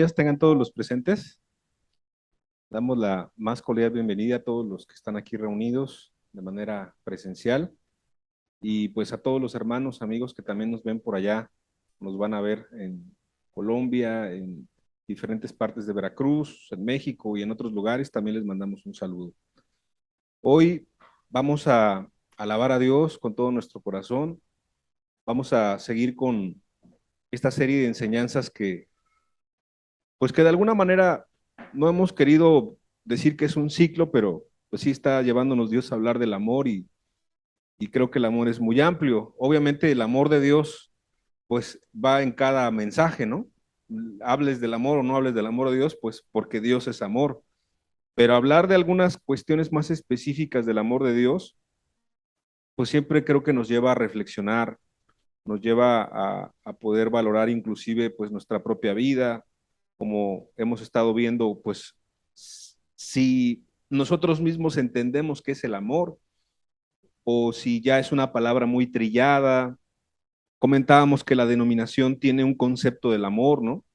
días tengan todos los presentes. Damos la más cordial bienvenida a todos los que están aquí reunidos de manera presencial y pues a todos los hermanos, amigos que también nos ven por allá, nos van a ver en Colombia, en diferentes partes de Veracruz, en México y en otros lugares, también les mandamos un saludo. Hoy vamos a alabar a Dios con todo nuestro corazón, vamos a seguir con esta serie de enseñanzas pues que de alguna manera no hemos querido decir que es un ciclo, pero pues sí está llevándonos Dios a hablar del amor y creo que el amor es muy amplio. Obviamente el amor de Dios pues va en cada mensaje, ¿no? Hables del amor o no hables del amor de Dios, pues porque Dios es amor. Pero hablar de algunas cuestiones más específicas del amor de Dios, pues siempre creo que nos lleva a reflexionar, nos lleva a poder valorar inclusive pues nuestra propia vida, como hemos estado viendo, pues si nosotros mismos entendemos qué es el amor o si ya es una palabra muy trillada. Comentábamos que la denominación tiene un concepto del amor, ¿no?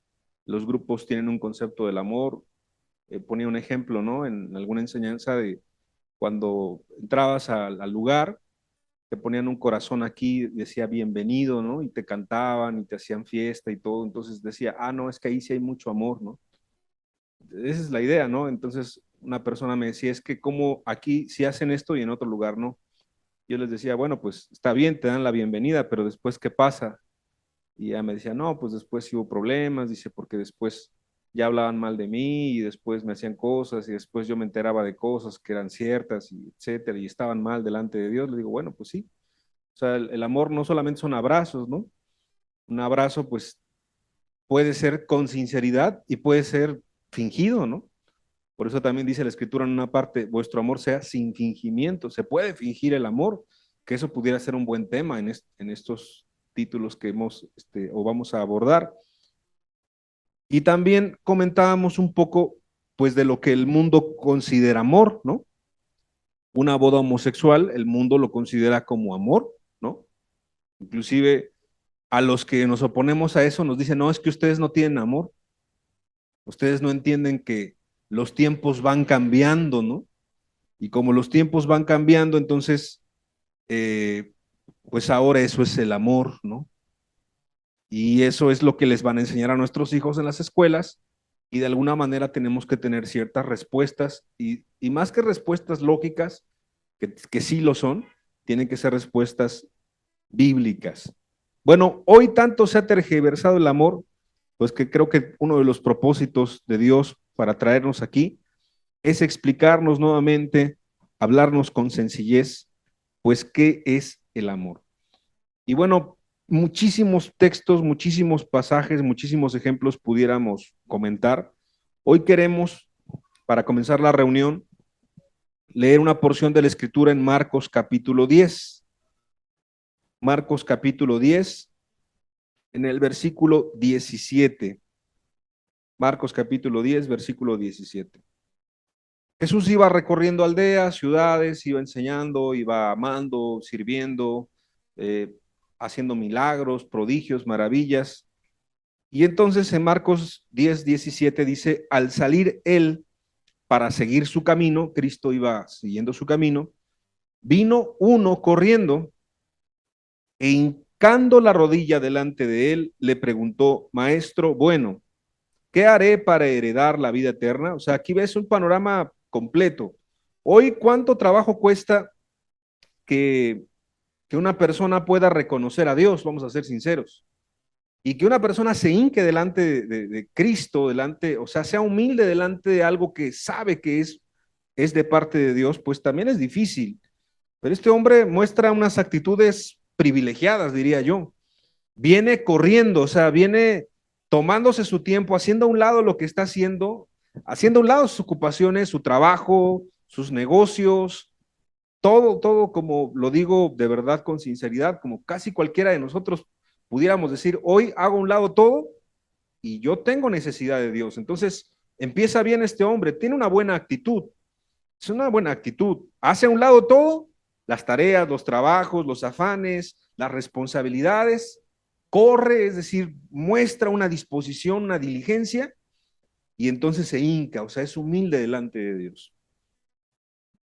Los grupos tienen un concepto del amor. Ponía un ejemplo, ¿no? En alguna enseñanza de cuando entrabas al lugar, te ponían un corazón aquí, decía bienvenido, ¿no? Y te cantaban y te hacían fiesta y todo. Entonces decía, ah, no, es que ahí sí hay mucho amor, ¿no? Esa es la idea, ¿no? Entonces una persona me decía, es que como aquí sí hacen esto y en otro lugar no. Yo les decía, bueno, pues está bien, te dan la bienvenida, pero después, ¿qué pasa? Y ella me decía, no, pues después sí hubo problemas, dice, porque después ya hablaban mal de mí y después me hacían cosas y después yo me enteraba de cosas que eran ciertas y etcétera y estaban mal delante de Dios. Le digo, bueno, pues sí. O sea, el amor no solamente son abrazos, ¿no? Un abrazo, pues puede ser con sinceridad y puede ser fingido, ¿no? Por eso también dice la escritura en una parte, vuestro amor sea sin fingimiento. Se puede fingir el amor, que eso pudiera ser un buen tema en estos títulos que hemos o vamos a abordar. Y también comentábamos un poco, pues, de lo que el mundo considera amor, ¿no? Una boda homosexual, el mundo lo considera como amor, ¿no? Inclusive a los que nos oponemos a eso nos dicen, no, es que ustedes no tienen amor, ustedes no entienden que los tiempos van cambiando, ¿no? Y como los tiempos van cambiando, entonces, eh, pues ahora eso es el amor, ¿no? Y eso es lo que les van a enseñar a nuestros hijos en las escuelas y de alguna manera tenemos que tener ciertas respuestas y más que respuestas lógicas, que sí lo son, tienen que ser respuestas bíblicas. Bueno, hoy tanto se ha tergiversado el amor, pues que creo que uno de los propósitos de Dios para traernos aquí es explicarnos nuevamente, hablarnos con sencillez, pues qué es el amor. Y bueno, muchísimos textos, muchísimos pasajes, muchísimos ejemplos pudiéramos comentar. Hoy queremos, para comenzar la reunión, leer una porción de la escritura en Marcos capítulo 10. Marcos capítulo 10, en el versículo 17. Marcos capítulo 10, versículo 17. Jesús iba recorriendo aldeas, ciudades, iba enseñando, iba amando, sirviendo, eh, haciendo milagros, prodigios, maravillas. Y entonces en Marcos 10, 17 dice, al salir él para seguir su camino, Cristo iba siguiendo su camino, vino uno corriendo e hincando la rodilla delante de él, le preguntó, maestro, bueno, ¿qué haré para heredar la vida eterna? O sea, aquí ves un panorama completo. Hoy, ¿cuánto trabajo cuesta que, que una persona pueda reconocer a Dios? Vamos a ser sinceros. Y que una persona se hinque delante de Cristo, delante, o sea, sea humilde delante de algo que sabe que es de parte de Dios, pues también es difícil. Pero este hombre muestra unas actitudes privilegiadas, diría yo. Viene corriendo, o sea, viene tomándose su tiempo, haciendo a un lado lo que está haciendo a un lado sus ocupaciones, su trabajo, sus negocios, todo como lo digo de verdad con sinceridad, como casi cualquiera de nosotros pudiéramos decir, hoy hago a un lado todo y yo tengo necesidad de Dios. Entonces, empieza bien este hombre, tiene una buena actitud, es una buena actitud, hace a un lado todo, las tareas, los trabajos, los afanes, las responsabilidades, corre, es decir, muestra una disposición, una diligencia y entonces se hinca, o sea, es humilde delante de Dios.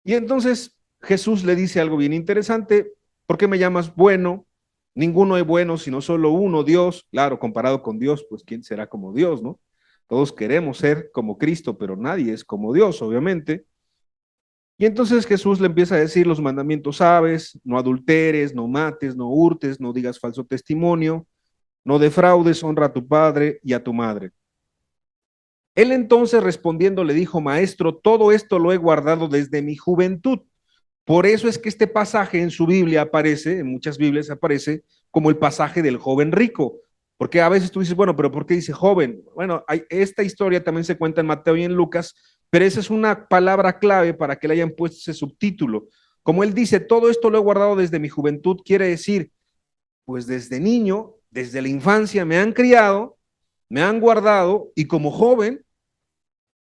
Y entonces Jesús le dice algo bien interesante: ¿por qué me llamas bueno? Ninguno es bueno, sino solo uno, Dios. Claro, comparado con Dios, pues ¿quién será como Dios, no? Todos queremos ser como Cristo, pero nadie es como Dios, obviamente. Y entonces Jesús le empieza a decir los mandamientos: sabes, no adulteres, no mates, no hurtes, no digas falso testimonio, no defraudes, honra a tu padre y a tu madre. Él entonces respondiendo le dijo: maestro, todo esto lo he guardado desde mi juventud. Por eso es que este pasaje en su Biblia aparece, en muchas Biblias aparece como el pasaje del joven rico. Porque a veces tú dices, bueno, pero ¿por qué dice joven? Bueno, esta historia también se cuenta en Mateo y en Lucas, pero esa es una palabra clave para que le hayan puesto ese subtítulo. Como él dice, todo esto lo he guardado desde mi juventud, quiere decir, pues desde niño, desde la infancia me han criado, me han guardado, y como joven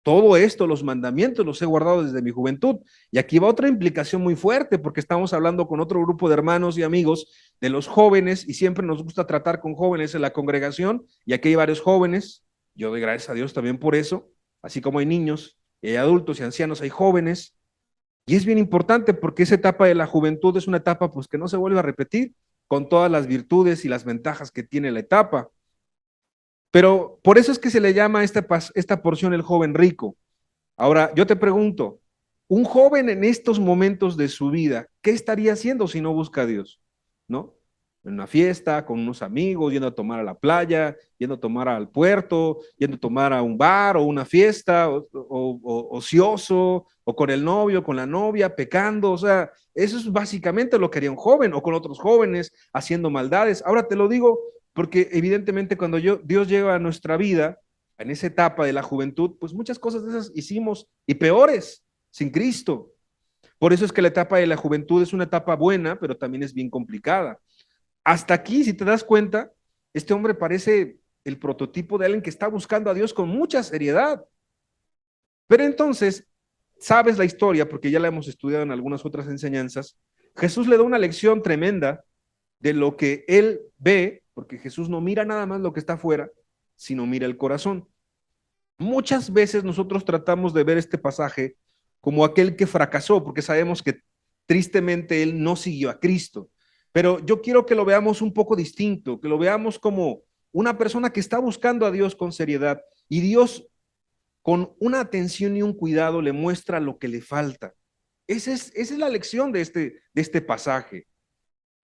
todo esto, los mandamientos, los he guardado desde mi juventud. Y aquí va otra implicación muy fuerte, porque estamos hablando con otro grupo de hermanos y amigos de los jóvenes, y siempre nos gusta tratar con jóvenes en la congregación, y aquí hay varios jóvenes. Yo doy gracias a Dios también por eso, así como hay niños, y hay adultos y ancianos, hay jóvenes. Y es bien importante porque esa etapa de la juventud es una etapa pues que no se vuelve a repetir, con todas las virtudes y las ventajas que tiene la etapa. Pero por eso es que se le llama a esta porción el joven rico. Ahora, yo te pregunto, un joven en estos momentos de su vida, ¿qué estaría haciendo si no busca a Dios? ¿No? En una fiesta, con unos amigos, yendo a tomar a la playa, yendo a tomar al puerto, yendo a tomar a un bar o una fiesta, o ocioso, o con el novio, con la novia, pecando. O sea, eso es básicamente lo que haría un joven, o con otros jóvenes, haciendo maldades. Ahora te lo digo porque evidentemente cuando Dios llega a nuestra vida, en esa etapa de la juventud, pues muchas cosas de esas hicimos, y peores, sin Cristo. Por eso es que la etapa de la juventud es una etapa buena, pero también es bien complicada. Hasta aquí, si te das cuenta, este hombre parece el prototipo de alguien que está buscando a Dios con mucha seriedad. Pero entonces, sabes la historia, porque ya la hemos estudiado en algunas otras enseñanzas. Jesús le da una lección tremenda de lo que él ve, porque Jesús no mira nada más lo que está afuera, sino mira el corazón. Muchas veces nosotros tratamos de ver este pasaje como aquel que fracasó, porque sabemos que tristemente él no siguió a Cristo. Pero yo quiero que lo veamos un poco distinto, que lo veamos como una persona que está buscando a Dios con seriedad, y Dios con una atención y un cuidado le muestra lo que le falta. Esa es la lección de este pasaje,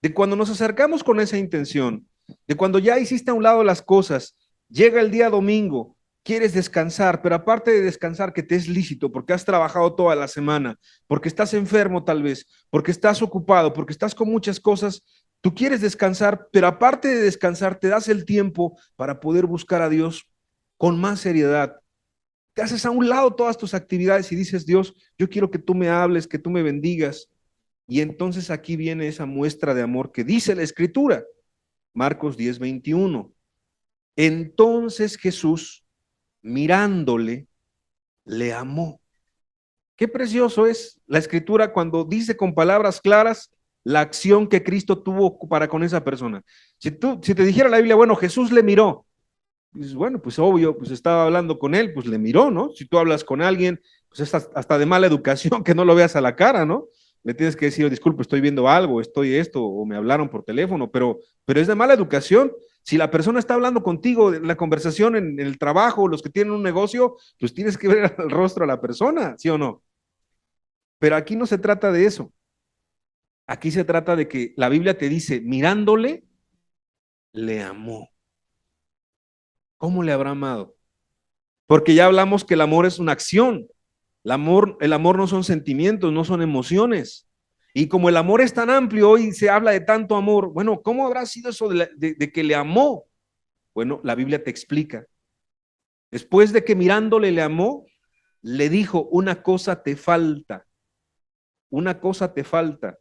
de cuando nos acercamos con esa intención, de cuando ya hiciste a un lado las cosas, llega el día domingo, quieres descansar, pero aparte de descansar, que te es lícito, porque has trabajado toda la semana, porque estás enfermo tal vez, porque estás ocupado, porque estás con muchas cosas, tú quieres descansar, pero aparte de descansar, te das el tiempo para poder buscar a Dios con más seriedad. Te haces a un lado todas tus actividades y dices: Dios, yo quiero que tú me hables, que tú me bendigas. Y entonces aquí viene esa muestra de amor que dice la Escritura, Marcos 10:21. Entonces Jesús, mirándole, le amó. Qué precioso es la Escritura cuando dice con palabras claras la acción que Cristo tuvo para con esa persona. Si te dijera la Biblia, bueno, Jesús le miró, dices, bueno, pues obvio, pues estaba hablando con él, pues le miró, ¿no? Si tú hablas con alguien, pues es hasta de mala educación que no lo veas a la cara, ¿no? Le tienes que decir: disculpe, estoy viendo algo, estoy esto, o me hablaron por teléfono, pero es de mala educación. Si la persona está hablando contigo, en la conversación, en el trabajo, los que tienen un negocio, pues tienes que ver el rostro a la persona, ¿sí o no? Pero aquí no se trata de eso. Aquí se trata de que la Biblia te dice: mirándole, le amó. ¿Cómo le habrá amado? Porque ya hablamos que el amor es una acción. El amor no son sentimientos, no son emociones. Y como el amor es tan amplio, hoy se habla de tanto amor. Bueno, ¿cómo habrá sido eso de que le amó? Bueno, la Biblia te explica. Después de que mirándole le amó, le dijo: una cosa te falta, una cosa te falta.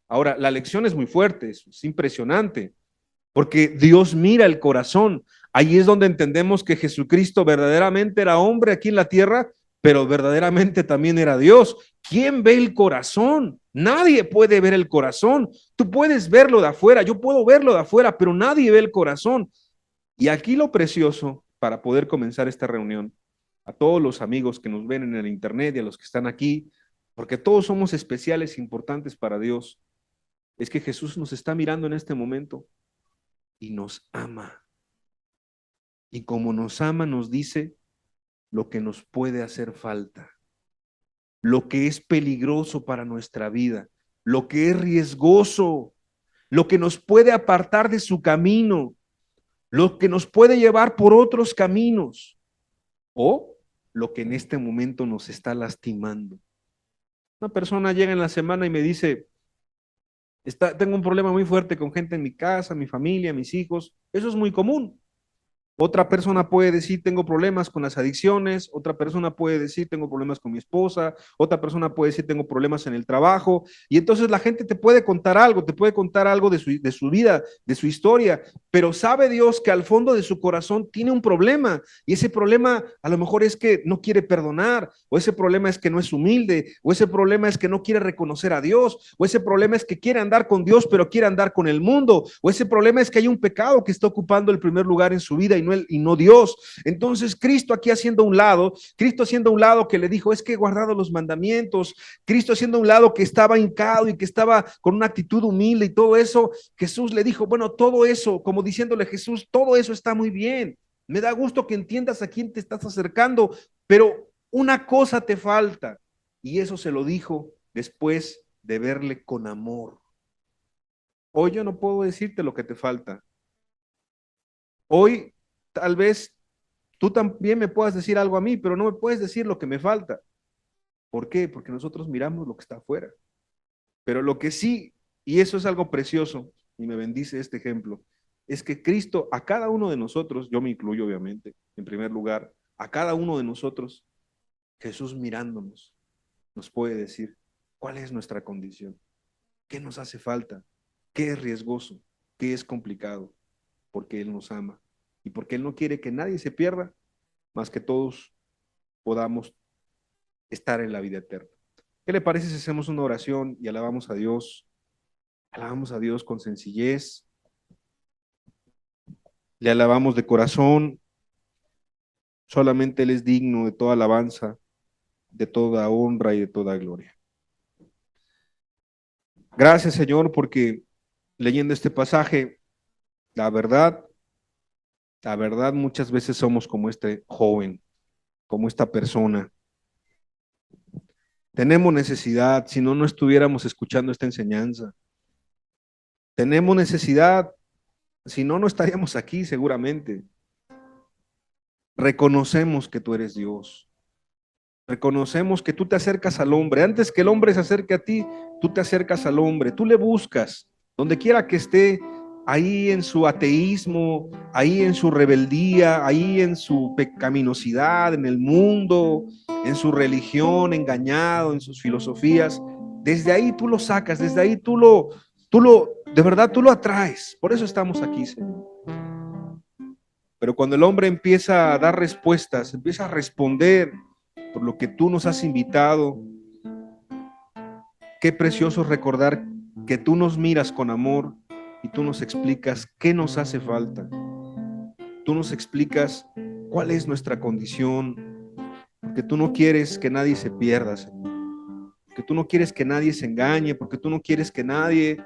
Ahora, la lección es muy fuerte, es impresionante, porque Dios mira el corazón. Ahí es donde entendemos que Jesucristo verdaderamente era hombre aquí en la tierra, pero verdaderamente también era Dios. ¿Quién ve el corazón? Nadie puede ver el corazón. Tú puedes verlo de afuera, yo puedo verlo de afuera, pero nadie ve el corazón. Y aquí lo precioso, para poder comenzar esta reunión, a todos los amigos que nos ven en el internet y a los que están aquí, porque todos somos especiales, importantes para Dios, es que Jesús nos está mirando en este momento y nos ama. Y como nos ama, nos dice lo que nos puede hacer falta, lo que es peligroso para nuestra vida, lo que es riesgoso, lo que nos puede apartar de su camino, lo que nos puede llevar por otros caminos o lo que en este momento nos está lastimando. Una persona llega en la semana y me dice, tengo un problema muy fuerte con gente en mi casa, mi familia, mis hijos. Eso es muy común. Otra persona puede decir, tengo problemas con las adicciones, otra persona puede decir, tengo problemas con mi esposa, otra persona puede decir, tengo problemas en el trabajo, y entonces la gente te puede contar algo de su vida, de su historia, pero sabe Dios que al fondo de su corazón tiene un problema, y ese problema a lo mejor es que no quiere perdonar, o ese problema es que no es humilde, o ese problema es que no quiere reconocer a Dios, o ese problema es que quiere andar con Dios, pero quiere andar con el mundo, o ese problema es que hay un pecado que está ocupando el primer lugar en su vida y no Dios. Entonces Cristo aquí haciendo un lado, Cristo haciendo un lado que le dijo, es que he guardado los mandamientos, Cristo haciendo un lado que estaba hincado y que estaba con una actitud humilde y todo eso, Jesús le dijo, bueno, todo eso, como diciéndole Jesús, todo eso está muy bien, me da gusto que entiendas a quién te estás acercando, pero una cosa te falta, y eso se lo dijo después de verle con amor. Hoy yo no puedo decirte lo que te falta. Hoy tal vez tú también me puedas decir algo a mí, pero no me puedes decir lo que me falta. ¿Por qué? Porque nosotros miramos lo que está afuera. Pero lo que sí, y eso es algo precioso, y me bendice este ejemplo, es que Cristo a cada uno de nosotros, yo me incluyo obviamente, en primer lugar, a cada uno de nosotros, Jesús mirándonos, nos puede decir cuál es nuestra condición, qué nos hace falta, qué es riesgoso, qué es complicado, porque Él nos ama y porque Él no quiere que nadie se pierda, más que todos podamos estar en la vida eterna. ¿Qué le parece si hacemos una oración y alabamos a Dios? Alabamos a Dios con sencillez, le alabamos de corazón, solamente Él es digno de toda alabanza, de toda honra y de toda gloria. Gracias, Señor, porque leyendo este pasaje, la verdad, muchas veces somos como este joven, como esta persona. Tenemos necesidad, si no, no estuviéramos escuchando esta enseñanza. Tenemos necesidad, si no, no estaríamos aquí seguramente. Reconocemos que tú eres Dios. Reconocemos que tú te acercas al hombre. Antes que el hombre se acerque a ti, tú te acercas al hombre. Tú le buscas, donde quiera que esté, ahí en su ateísmo, ahí en su rebeldía, ahí en su pecaminosidad, en el mundo, en su religión, engañado, en sus filosofías. Desde ahí tú lo sacas, desde ahí de verdad tú lo atraes. Por eso estamos aquí, Señor. Pero cuando el hombre empieza a dar respuestas, empieza a responder por lo que tú nos has invitado, qué precioso recordar que tú nos miras con amor y tú nos explicas qué nos hace falta. Tú nos explicas cuál es nuestra condición, porque tú no quieres que nadie se pierda, Señor. Porque tú no quieres que nadie se engañe, porque tú no quieres que nadie,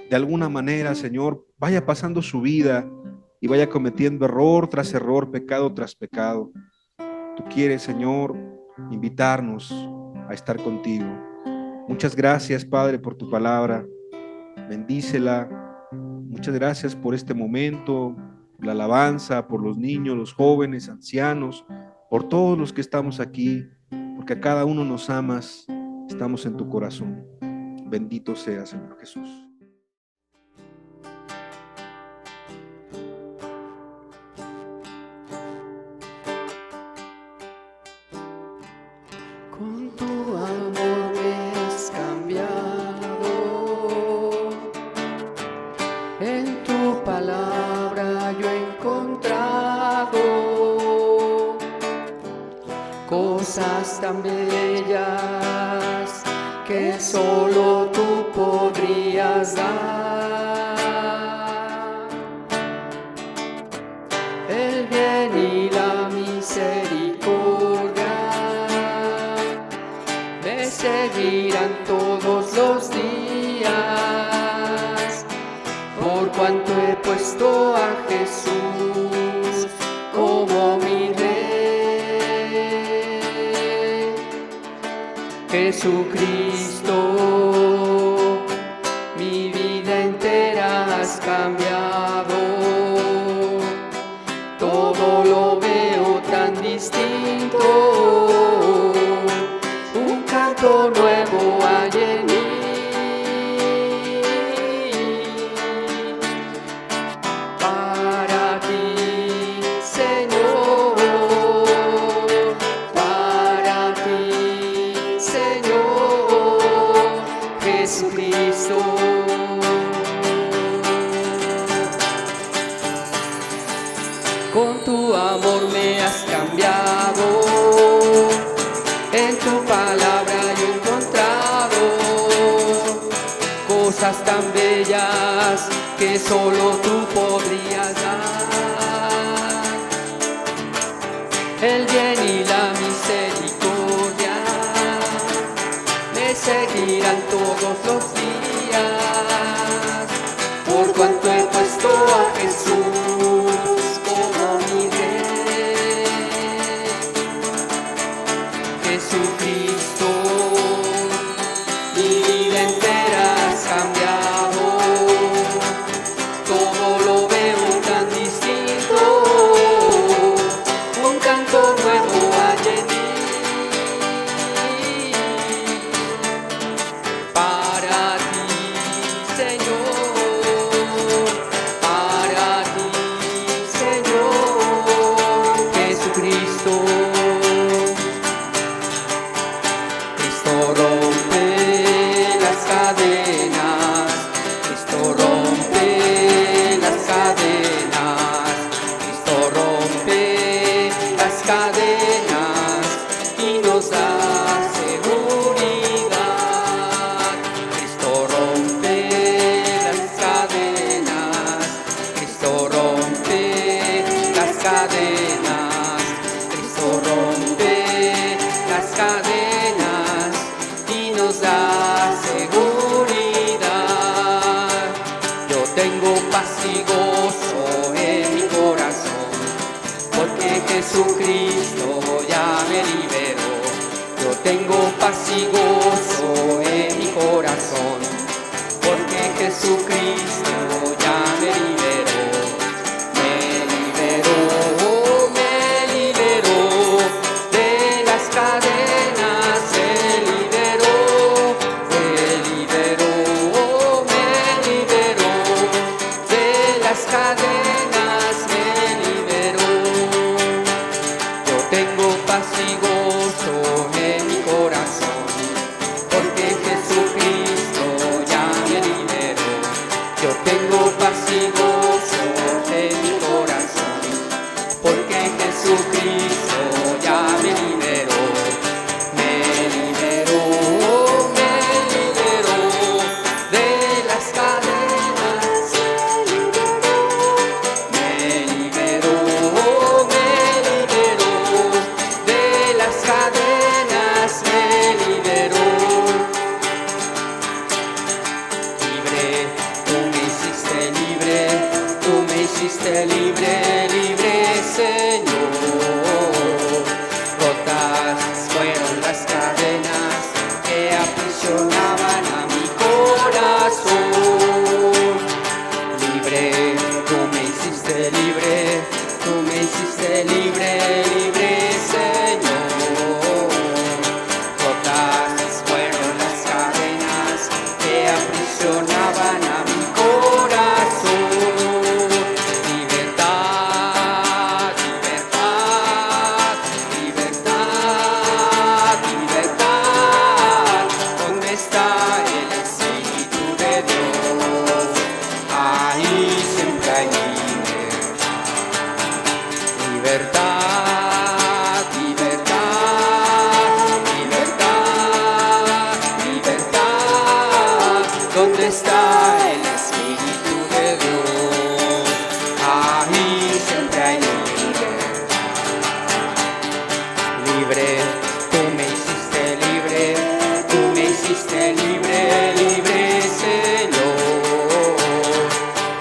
de alguna manera, Señor, vaya pasando su vida y vaya cometiendo error tras error, pecado tras pecado. Tú quieres, Señor, invitarnos a estar contigo. Muchas gracias, Padre, por tu palabra. Bendícela. Muchas gracias por este momento, la alabanza, por los niños, los jóvenes, ancianos, por todos los que estamos aquí, porque a cada uno nos amas, estamos en tu corazón. Bendito sea, Señor Jesús. Con tu amor me has cambiado, en tu palabra yo he encontrado cosas tan bellas que solo tú podrías dar. El bien y la misericordia seguirán todos los días, por cuanto he puesto a Jesús como mi Rey. Jesucristo, mi vida entera has cambiado, todo lo veo tan distinto, un canto nuevo hay en mí. Para ti, Señor, para ti, Señor, Jesucristo. Con tu amor me has cambiado, en tu palabra yo he encontrado cosas tan bellas que solo tú podrías dar. El bien y la misericordia me seguirán todos los días, por cuanto he puesto a Jesús como mi Rey. Jesucristo, mi vida entera has cambiado, todo lo veo tan distinto, un canto nuevo hay en mí. Para ti, Señor, para ti, Señor, Jesucristo. Cristo rompe las cadenas, Cristo rompe las cadenas, Cristo rompe las cadenas y nos da seguridad. Cristo rompe las cadenas, Cristo rompe las cadenas, Cristo rompe las cadenas y nos da seguridad. Yo tengo paz y gozo en mi corazón, porque Jesucristo ya me liberó. Yo tengo paz y gozo en mi corazón, porque Jesucristo ya me liberó. Me liberó, me liberó de las cadenas, me liberó, me liberó, me liberó de las cadenas, me liberó. Yo tengo paz y gozo en mi corazón, porque Jesucristo ya me liberó. Yo tengo paz y gozo en mi corazón, porque Jesucristo ya me liberó. Me liberó, me liberó de las cadenas, me liberó, me liberó de las cadenas, me liberó. Libre, tú me hiciste libre, tú me hiciste libre, libre, Señor. Rotas fueron las cadenas que aprisionaban a mi corazón. Libre, tú me hiciste libre, tú me hiciste libre, libre, Señor. Rotas fueron las cadenas que aprisionaban a mi corazón. Libertad, libertad, libertad, libertad. ¿Dónde está el Espíritu de Dios? Ahí siempre hay libertad. Libertad, libertad, libertad, libertad. ¿Dónde está el Espíritu de Dios? Ahí siempre hay libertad. Libre, tú me hiciste libre, tú me hiciste libre, libre, Señor.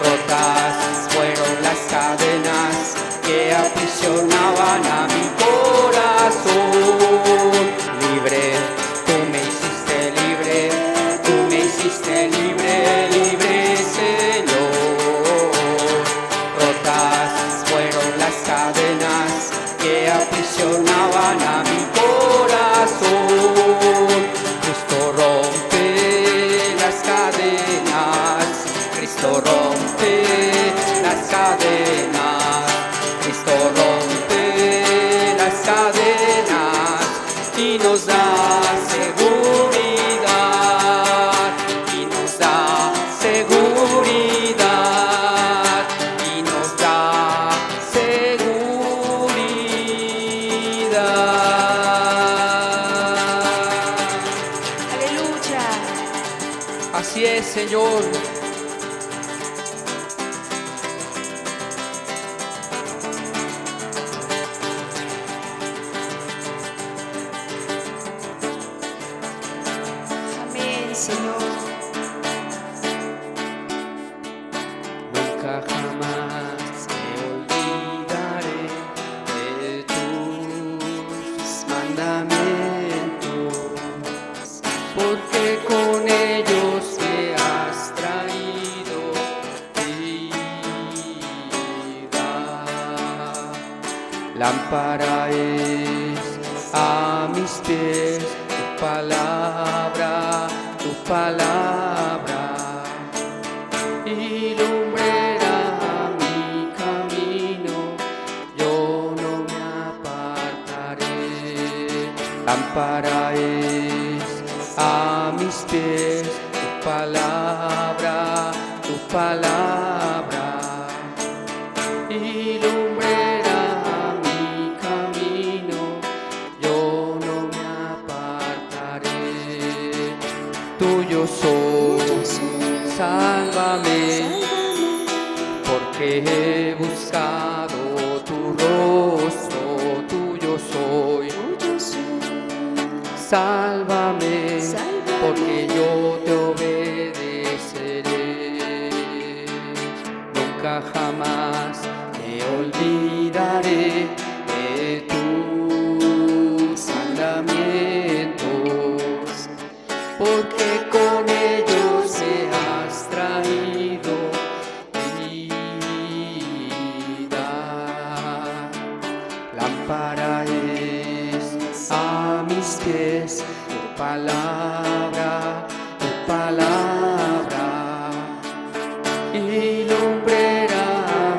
Rotas fueron las cadenas que aprisionaban a mi corazón. Libre, tú me hiciste libre, tú me hiciste libre, libre, Señor. Rotas fueron las cadenas que aprisionaban a mi corazón. Cristo rompe las cadenas, Cristo rompe las cadenas, Cristo rompe las cadenas y nos da seguridad, y nos da seguridad, y nos da seguridad. Aleluya. Así es, Señor. Amén, Señor. Nunca jamás me olvidaré de tus mandamientos, porque con ellos me has traído vida. Lámpara es a mis pies tu palabra, y lumbrera mi camino, yo no me apartaré. Lámpara es a mis pies tu palabra, y lumbrera mi camino, yo no me apartaré. Tuyo soy, sálvame, porque he buscado tu rostro. Tuyo soy, sálvame, porque yo te obedeceré. Nunca jamás me olvidaré de tus mandamientos, porque con ellos me has traído vida. Lámpara es a mis pies tu palabra, y lumbrera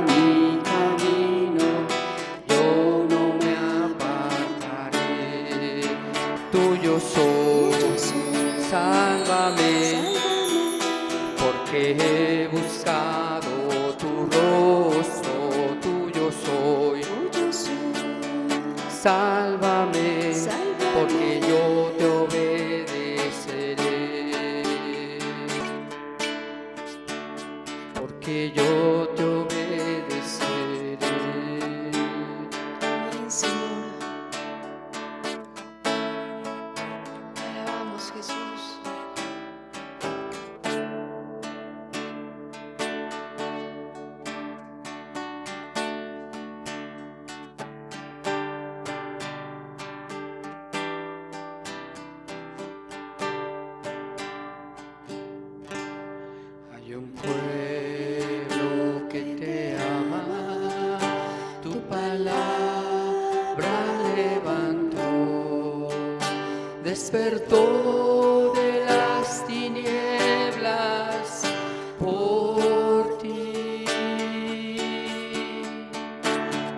mi camino, yo no me apartaré. Tuyo soy, sálvame, porque he buscado tu rostro. Tuyo soy, sálvame, porque yo te obedeceré, porque yo te obedeceré. Amén, Señor. Te alabamos, Jesús. Hay un pueblo que te ama, tu palabra levantó, despertó de las tinieblas por ti.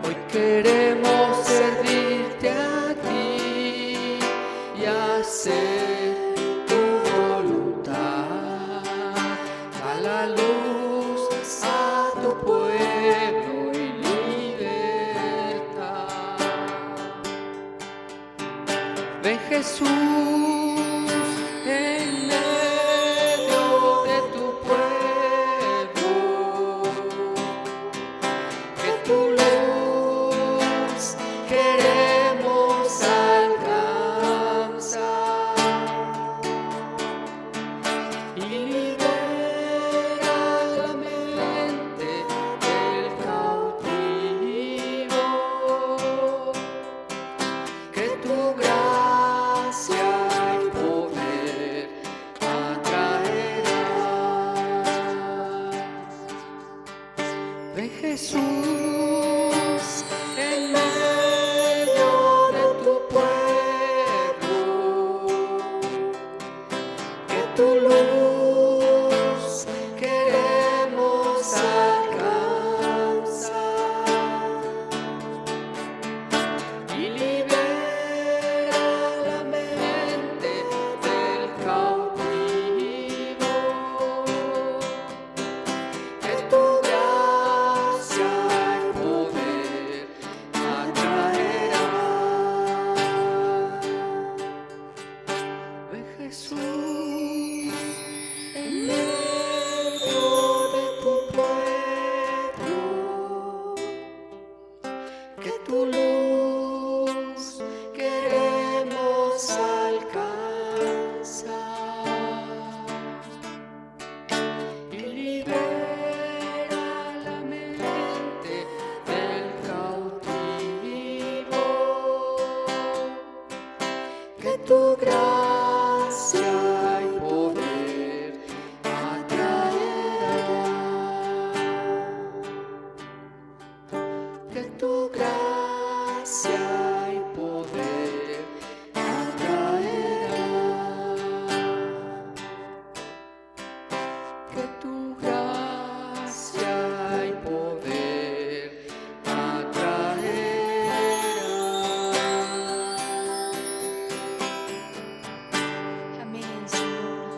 Hoy queremos servirte a ti y hacer tu voluntad. Da la luz a tu pueblo y libertad. Ven, Jesús, Jesús, en medio de tu pueblo, que tu luz queremos alcanzar y libera la mente del cautivo. Que tu gracia y poder atraerá. Ven Jesús, en medio de tu pueblo, que tu luz queremos alcanzar y libera la mente del cautivo. Que tu gracia y poder atraerá. Que tu gracia y poder atraerá. Que tu gracia y poder atraerá. Amén, Señor.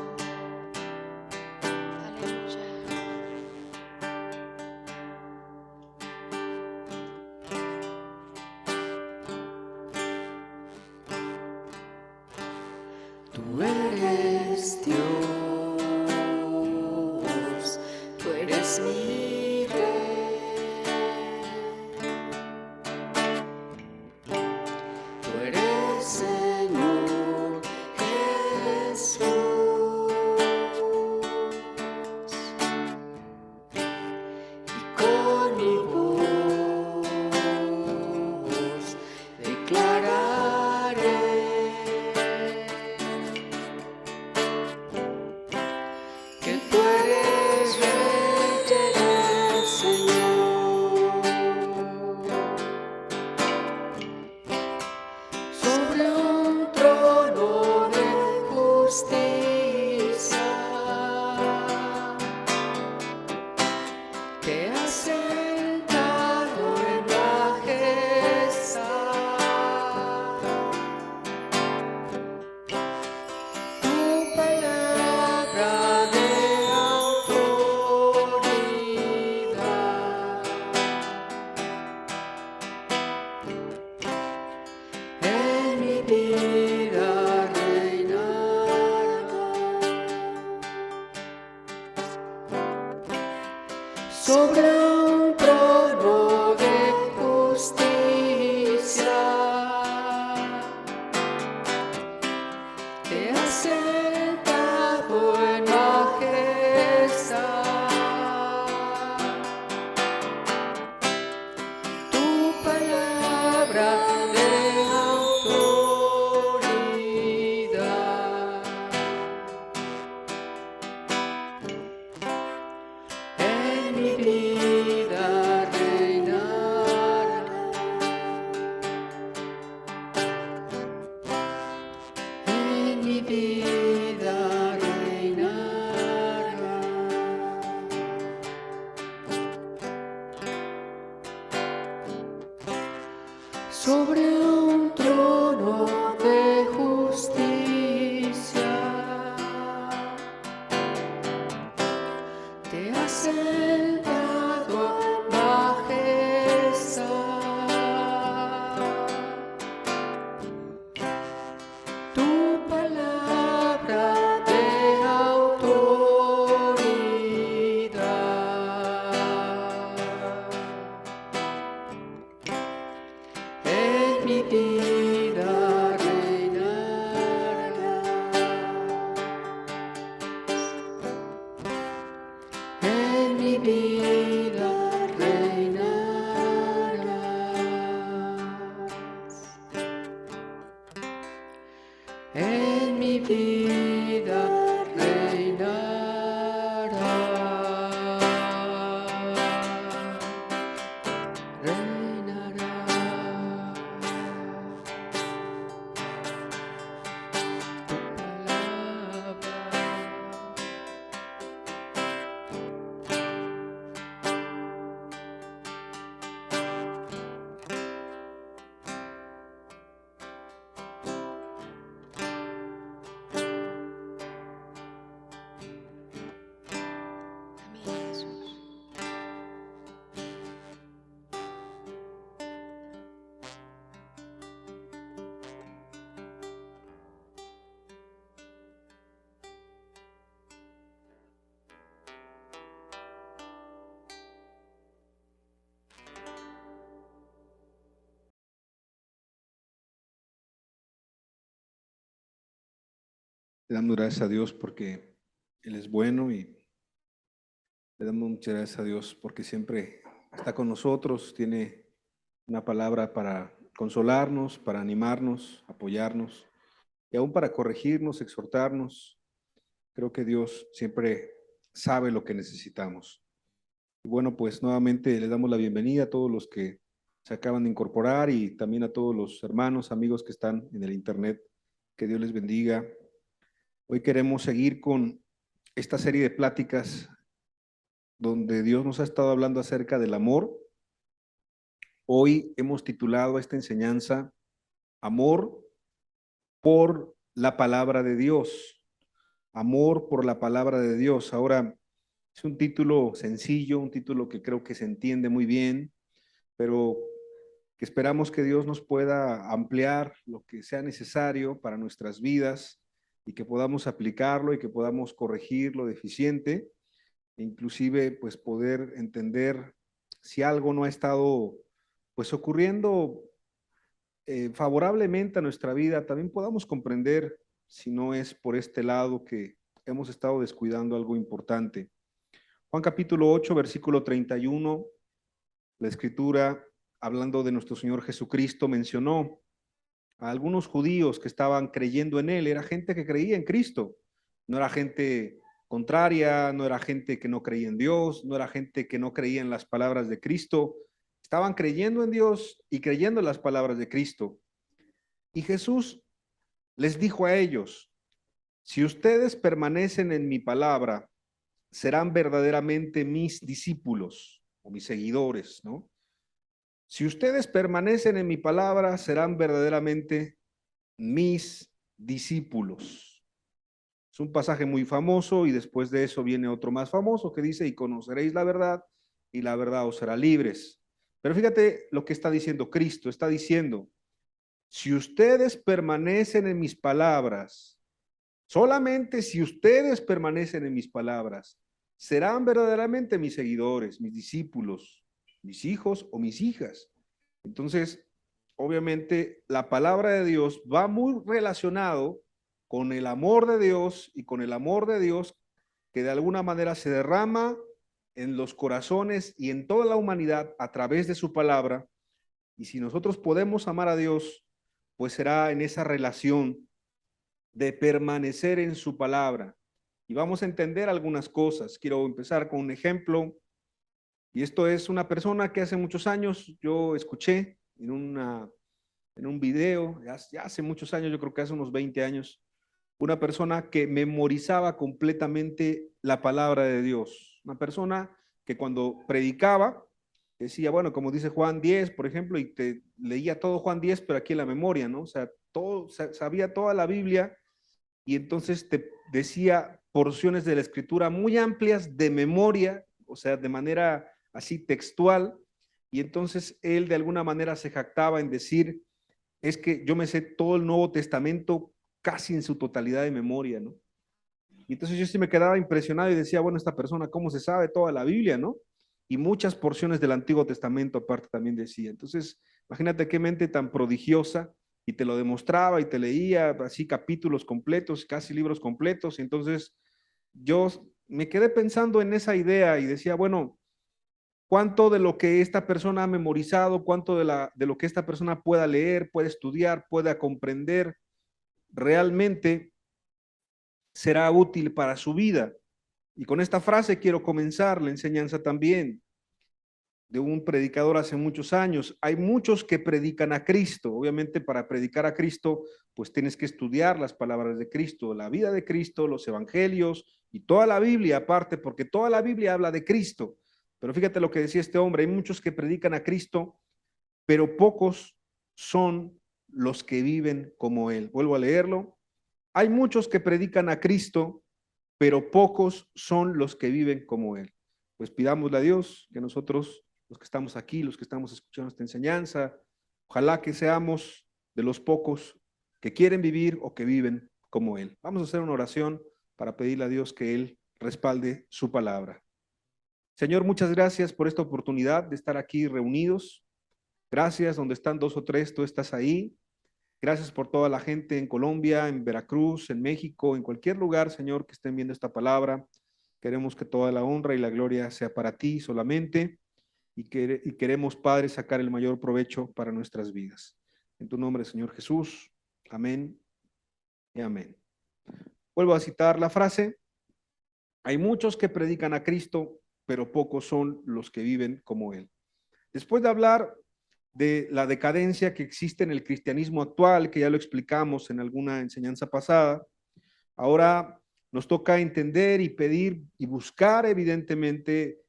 Aleluya. Tú eres Dios, tú eres mi Rey, tú eres Señor Jesús, y con mi voz declararé que tú eres Rey, eres Señor, sobre un trono de justicia, te has sentado en majestad. Tu palabra de autoridad en mi vida reinará. Sobre un trono de justicia te has sentado en majestad. Tu palabra de autoridad en mi vida reinará. En mi vida reinará. Sobre un trono de justicia te has sentado en majestad. Tu palabra de autoridad en mi vida reinará. En mi vida reinarás. En mi vida reinarás. Le damos gracias a Dios porque Él es bueno y le damos muchas gracias a Dios porque siempre está con nosotros, tiene una palabra para consolarnos, para animarnos, apoyarnos y aún para corregirnos, exhortarnos. Creo que Dios siempre sabe lo que necesitamos. Y bueno, pues nuevamente le damos la bienvenida a todos los que se acaban de incorporar y también a todos los hermanos, amigos que están en el internet. Que Dios les bendiga. Hoy queremos seguir con esta serie de pláticas donde Dios nos ha estado hablando acerca del amor. Hoy hemos titulado a esta enseñanza Amor por la palabra de Dios. Amor por la palabra de Dios. Ahora, es un título sencillo, un título que creo que se entiende muy bien, pero que esperamos que Dios nos pueda ampliar lo que sea necesario para nuestras vidas y que podamos aplicarlo y que podamos corregir lo deficiente, e inclusive pues poder entender si algo no ha estado pues ocurriendo favorablemente a nuestra vida, también podamos comprender si no es por este lado que hemos estado descuidando algo importante. Juan capítulo 8, versículo 31, la escritura, hablando de nuestro Señor Jesucristo, mencionó a algunos judíos que estaban creyendo en Él. Era gente que creía en Cristo, no era gente contraria, no era gente que no creía en Dios, no era gente que no creía en las palabras de Cristo. Estaban creyendo en Dios y creyendo en las palabras de Cristo. Y Jesús les dijo a ellos: si ustedes permanecen en mi palabra, serán verdaderamente mis discípulos o mis seguidores, ¿no? Si ustedes permanecen en mi palabra, serán verdaderamente mis discípulos. Es un pasaje muy famoso y después de eso viene otro más famoso que dice: y conoceréis la verdad y la verdad os hará libres. Pero fíjate lo que está diciendo Cristo. Está diciendo: si ustedes permanecen en mis palabras, solamente si ustedes permanecen en mis palabras, serán verdaderamente mis seguidores, mis discípulos, mis hijos o mis hijas. Entonces, obviamente, la palabra de Dios va muy relacionado con el amor de Dios y con el amor de Dios que de alguna manera se derrama en los corazones y en toda la humanidad a través de su palabra. Y si nosotros podemos amar a Dios, pues será en esa relación de permanecer en su palabra. Y vamos a entender algunas cosas. Quiero empezar con un ejemplo. Y esto es una persona que hace muchos años yo escuché en un video, ya hace muchos años, yo creo que hace unos 20 años, una persona que memorizaba completamente la palabra de Dios. Una persona que cuando predicaba decía, bueno, como dice Juan 10, por ejemplo, y te leía todo Juan 10, pero aquí en la memoria, ¿no? O sea, todo, sabía toda la Biblia y entonces te decía porciones de la escritura muy amplias de memoria, o sea, de manera así textual, y entonces él de alguna manera se jactaba en decir, es que yo me sé todo el Nuevo Testamento casi en su totalidad de memoria, ¿no? Y entonces yo sí me quedaba impresionado y decía, bueno, esta persona, ¿cómo se sabe toda la Biblia, no? Y muchas porciones del Antiguo Testamento aparte también decía. Entonces, imagínate qué mente tan prodigiosa, y te lo demostraba y te leía así capítulos completos, casi libros completos. Y entonces yo me quedé pensando en esa idea y decía, bueno, ¿cuánto de lo que esta persona ha memorizado, cuánto de lo que esta persona pueda leer, puede estudiar, pueda comprender, realmente será útil para su vida? Y con esta frase quiero comenzar la enseñanza también de un predicador hace muchos años. Hay muchos que predican a Cristo. Obviamente para predicar a Cristo, pues tienes que estudiar las palabras de Cristo, la vida de Cristo, los evangelios y toda la Biblia aparte, porque toda la Biblia habla de Cristo. Pero fíjate lo que decía este hombre: hay muchos que predican a Cristo, pero pocos son los que viven como Él. Vuelvo a leerlo. Hay muchos que predican a Cristo, pero pocos son los que viven como Él. Pues pidámosle a Dios que nosotros, los que estamos aquí, los que estamos escuchando esta enseñanza, ojalá que seamos de los pocos que quieren vivir o que viven como Él. Vamos a hacer una oración para pedirle a Dios que Él respalde su palabra. Señor, muchas gracias por esta oportunidad de estar aquí reunidos. Gracias, donde están dos o tres, tú estás ahí. Gracias por toda la gente en Colombia, en Veracruz, en México, en cualquier lugar, Señor, que estén viendo esta palabra. Queremos que toda la honra y la gloria sea para ti solamente y queremos, Padre, sacar el mayor provecho para nuestras vidas. En tu nombre, Señor Jesús. Amén y amén. Vuelvo a citar la frase. Hay muchos que predican a Cristo, pero pocos son los que viven como Él. Después de hablar de la decadencia que existe en el cristianismo actual, que ya lo explicamos en alguna enseñanza pasada, ahora nos toca entender y pedir y buscar, evidentemente,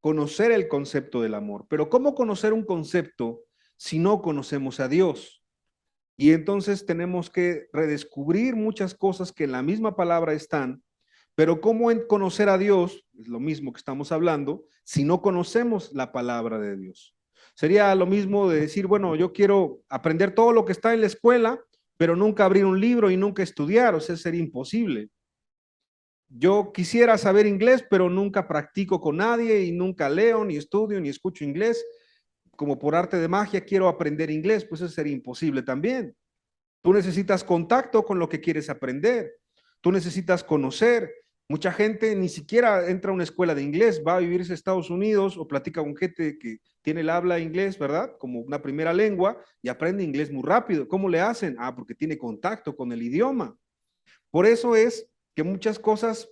conocer el concepto del amor. Pero ¿cómo conocer un concepto si no conocemos a Dios? Y entonces tenemos que redescubrir muchas cosas que en la misma palabra están, pero ¿cómo conocer a Dios? Es lo mismo que estamos hablando, si no conocemos la palabra de Dios. Sería lo mismo de decir, bueno, yo quiero aprender todo lo que está en la escuela, pero nunca abrir un libro y nunca estudiar, o sea, sería imposible. Yo quisiera saber inglés, pero nunca practico con nadie y nunca leo, ni estudio, ni escucho inglés. Como por arte de magia quiero aprender inglés, pues eso sería imposible también. Tú necesitas contacto con lo que quieres aprender. Tú necesitas conocer. Mucha gente ni siquiera entra a una escuela de inglés, va a vivirse a Estados Unidos o platica con gente que tiene el habla inglés, ¿verdad? Como una primera lengua y aprende inglés muy rápido. ¿Cómo le hacen? Ah, porque tiene contacto con el idioma. Por eso es que muchas cosas,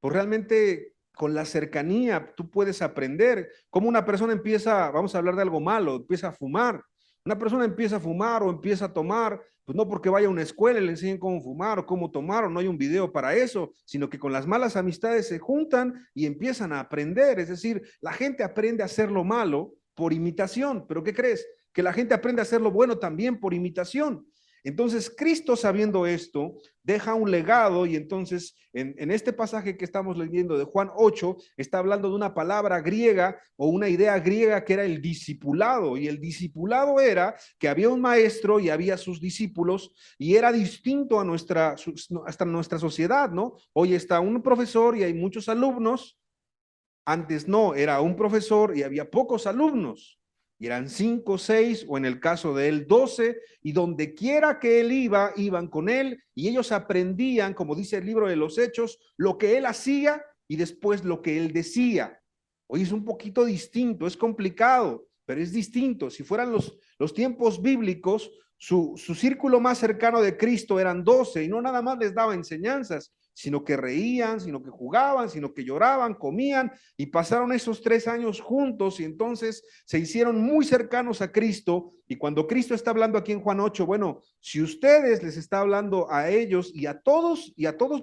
pues realmente con la cercanía tú puedes aprender. Como una persona empieza, vamos a hablar de algo malo, empieza a fumar. Una persona empieza a fumar o empieza a tomar, pues no porque vaya a una escuela y le enseñen cómo fumar o cómo tomar, o no hay un video para eso, sino que con las malas amistades se juntan y empiezan a aprender. Es decir, la gente aprende a hacer lo malo por imitación. ¿Pero qué crees? Que la gente aprende a hacer lo bueno también por imitación. Entonces, Cristo, sabiendo esto, deja un legado y entonces en este pasaje que estamos leyendo de Juan 8, está hablando de una palabra griega o una idea griega que era el discipulado. Y el discipulado era que había un maestro y había sus discípulos y era distinto a hasta nuestra sociedad, ¿no? Hoy está un profesor y hay muchos alumnos. Antes no, era un profesor y había pocos alumnos. Y eran 5, 6, o en el caso de él 12, y donde quiera que él iba, iban con él, y ellos aprendían, como dice el libro de los Hechos, lo que él hacía y después lo que él decía. Hoy es un poquito distinto, es complicado, pero es distinto. Si fueran los tiempos bíblicos, su círculo más cercano de Cristo eran 12, y no nada más les daba enseñanzas, sino que reían, sino que jugaban, sino que lloraban, comían, y pasaron esos 3 años juntos y entonces se hicieron muy cercanos a Cristo. Y cuando Cristo está hablando aquí en Juan 8, bueno, si ustedes les está hablando a ellos y a todos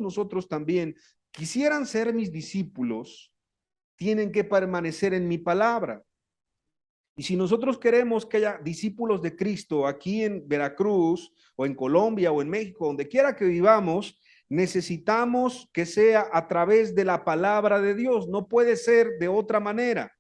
nosotros también, quisieran ser mis discípulos, tienen que permanecer en mi palabra. Y si nosotros queremos que haya discípulos de Cristo aquí en Veracruz o en Colombia o en México, donde quiera que vivamos, necesitamos que sea a través de la palabra de Dios. No puede ser de otra manera.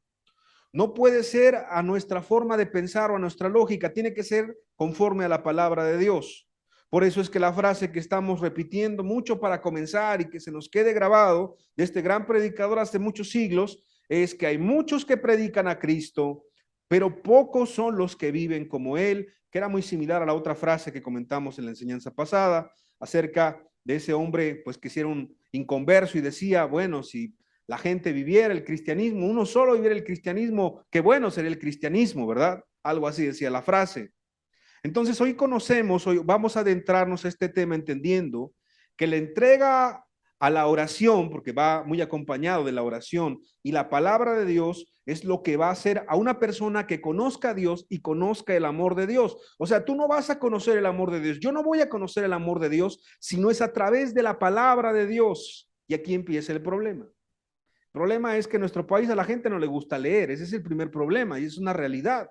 No puede ser a nuestra forma de pensar o a nuestra lógica. Tiene que ser conforme a la palabra de Dios. Por eso es que la frase que estamos repitiendo mucho para comenzar y que se nos quede grabado de este gran predicador hace muchos siglos es que hay muchos que predican a Cristo, pero pocos son los que viven como Él, que era muy similar a la otra frase que comentamos en la enseñanza pasada acerca de ese hombre pues que era un inconverso y decía, bueno, si la gente viviera el cristianismo, uno solo viviera el cristianismo, qué bueno sería el cristianismo, ¿verdad? Algo así decía la frase. Entonces hoy vamos a adentrarnos a este tema entendiendo que la entrega a la oración, porque va muy acompañado de la oración, y la palabra de Dios es lo que va a hacer a una persona que conozca a Dios y conozca el amor de Dios. O sea, tú no vas a conocer el amor de Dios. Yo no voy a conocer el amor de Dios si no es a través de la palabra de Dios. Y aquí empieza el problema. El problema es que en nuestro país a la gente no le gusta leer. Ese es el primer problema y es una realidad.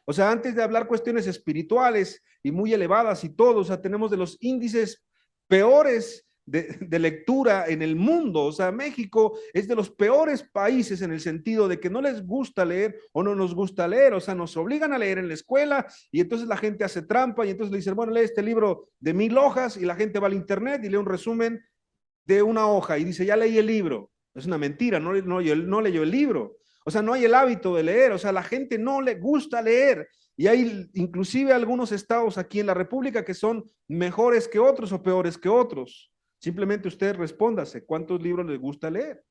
O sea, antes de hablar cuestiones espirituales y muy elevadas y todo, o sea, tenemos de los índices peores de lectura en el mundo. O sea, México es de los peores países en el sentido de que no les gusta leer o no nos gusta leer. O sea, nos obligan a leer en la escuela y entonces la gente hace trampa y entonces le dicen, bueno, lee este libro de 1000 hojas y la gente va al internet y lee un resumen de una hoja y dice, ya leí el libro. Es una mentira, no leyó el libro. O sea, no hay el hábito de leer, o sea, a la gente no le gusta leer. Y hay inclusive algunos estados aquí en la República que son mejores que otros o peores que otros. Simplemente usted respóndase, ¿cuántos libros les gusta leer?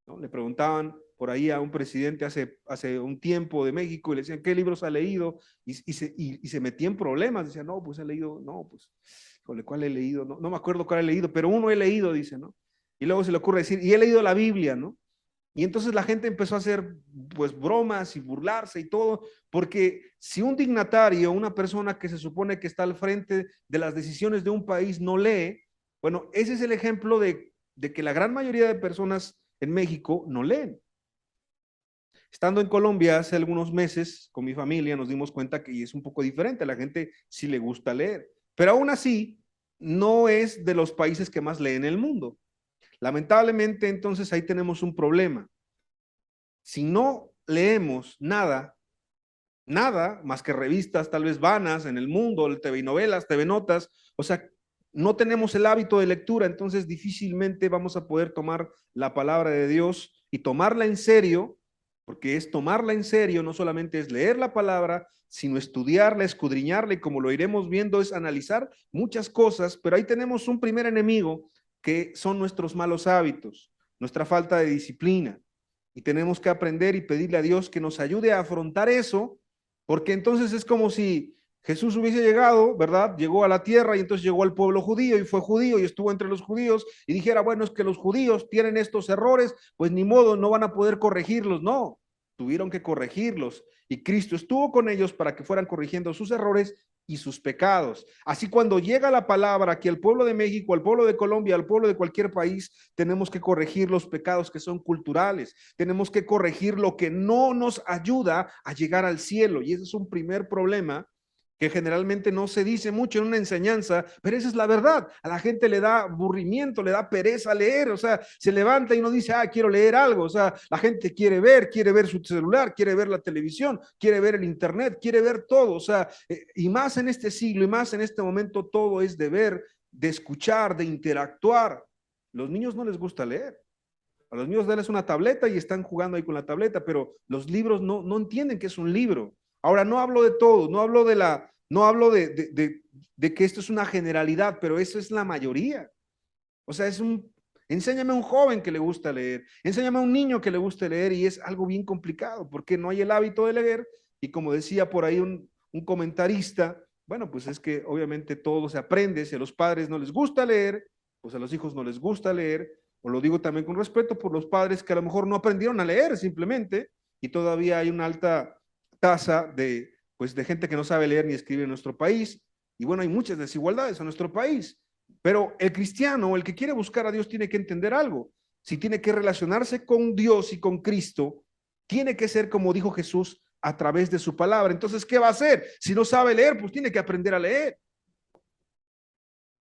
¿No? Le preguntaban por ahí a un presidente hace un tiempo de México y le decían, ¿qué libros ha leído? Y se metía en problemas, decía, no, pues he leído, no, pues, ¿cuál he leído? No me acuerdo cuál he leído, pero uno he leído, dice, ¿no? Y luego se le ocurre decir, y he leído la Biblia, ¿no? Y entonces la gente empezó a hacer pues bromas y burlarse y todo, porque si un dignatario, una persona que se supone que está al frente de las decisiones de un país no lee, bueno, ese es el ejemplo de que la gran mayoría de personas en México no leen. Estando en Colombia hace algunos meses con mi familia nos dimos cuenta que es un poco diferente, a la gente sí le gusta leer, pero aún así no es de los países que más leen en el mundo. Lamentablemente entonces ahí tenemos un problema. Si no leemos nada, nada más que revistas tal vez vanas en el mundo, el TV novelas, TV notas, o sea, no tenemos el hábito de lectura, entonces difícilmente vamos a poder tomar la palabra de Dios y tomarla en serio, porque es tomarla en serio, no solamente es leer la palabra, sino estudiarla, escudriñarla, y como lo iremos viendo es analizar muchas cosas, pero ahí tenemos un primer enemigo que son nuestros malos hábitos, nuestra falta de disciplina, y tenemos que aprender y pedirle a Dios que nos ayude a afrontar eso, porque entonces es como si Jesús hubiese llegado, ¿verdad? Llegó a la tierra y entonces llegó al pueblo judío y fue judío y estuvo entre los judíos y dijera, bueno, es que los judíos tienen estos errores, pues ni modo, no van a poder corregirlos. No, tuvieron que corregirlos y Cristo estuvo con ellos para que fueran corrigiendo sus errores y sus pecados. Así cuando llega la palabra aquí al pueblo de México, al pueblo de Colombia, al pueblo de cualquier país, tenemos que corregir los pecados que son culturales, tenemos que corregir lo que no nos ayuda a llegar al cielo, y ese es un primer problema que generalmente no se dice mucho en una enseñanza, pero esa es la verdad. A la gente le da aburrimiento, le da pereza leer, o sea, se levanta y no dice, quiero leer algo, o sea, la gente quiere ver su celular, quiere ver la televisión, quiere ver el internet, quiere ver todo, o sea, y más en este siglo y más en este momento todo es de ver, de escuchar, de interactuar. Los niños no les gusta leer. A los niños darles una tableta y están jugando ahí con la tableta, pero los libros no entienden que es un libro. Ahora, no hablo de todo, no hablo de que esto es una generalidad, pero eso es la mayoría. O sea, enséñame a un joven que le gusta leer, enséñame a un niño que le guste leer, y es algo bien complicado porque no hay el hábito de leer. Y como decía por ahí un comentarista, bueno, pues es que obviamente todo se aprende. Si a los padres no les gusta leer, pues a los hijos no les gusta leer, o lo digo también con respeto por los padres que a lo mejor no aprendieron a leer simplemente, y todavía hay una alta tasa pues, de gente que no sabe leer ni escribir en nuestro país, y bueno, hay muchas desigualdades en nuestro país, pero el cristiano, el que quiere buscar a Dios, tiene que entender algo. Si tiene que relacionarse con Dios y con Cristo, tiene que ser como dijo Jesús, a través de su palabra. Entonces, ¿qué va a hacer? Si no sabe leer, pues tiene que aprender a leer.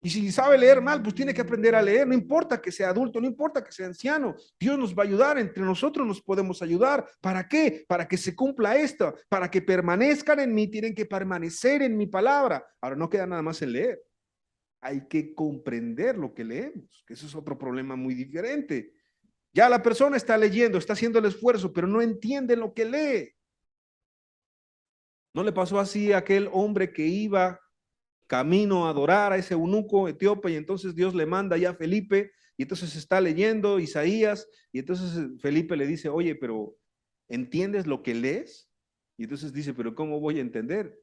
Y si sabe leer mal, pues tiene que aprender a leer. No importa que sea adulto, no importa que sea anciano. Dios nos va a ayudar, entre nosotros nos podemos ayudar. ¿Para qué? Para que se cumpla esto, para que permanezcan en mí, tienen que permanecer en mi palabra. Ahora no queda nada más en leer. Hay que comprender lo que leemos, que eso es otro problema muy diferente. Ya la persona está leyendo, está haciendo el esfuerzo, pero no entiende lo que lee. ¿No le pasó así a aquel hombre que iba camino a adorar a ese eunuco etíope, y entonces Dios le manda ya a Felipe, y entonces está leyendo Isaías, y entonces Felipe le dice, oye, pero ¿entiendes lo que lees? Y entonces dice, pero ¿cómo voy a entender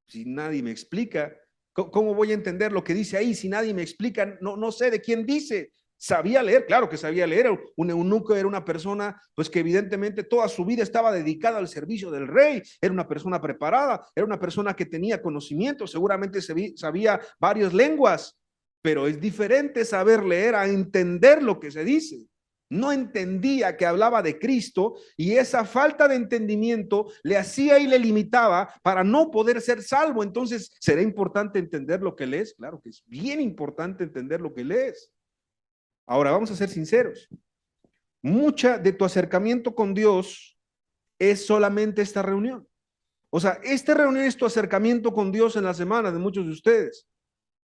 si nadie me explica? ¿Cómo voy a entender lo que dice ahí si nadie me explica? No sé de quién dice. Sabía leer, claro que sabía leer. Un eunuco era una persona pues que evidentemente toda su vida estaba dedicada al servicio del rey, era una persona preparada, era una persona que tenía conocimiento, seguramente sabía varias lenguas, pero es diferente saber leer a entender lo que se dice. No entendía que hablaba de Cristo, y esa falta de entendimiento le hacía y le limitaba para no poder ser salvo. Entonces, ¿será importante entender lo que lees? Claro que es bien importante entender lo que lees. Ahora, vamos a ser sinceros. Mucha de tu acercamiento con Dios es solamente esta reunión. O sea, esta reunión es tu acercamiento con Dios en la semana de muchos de ustedes.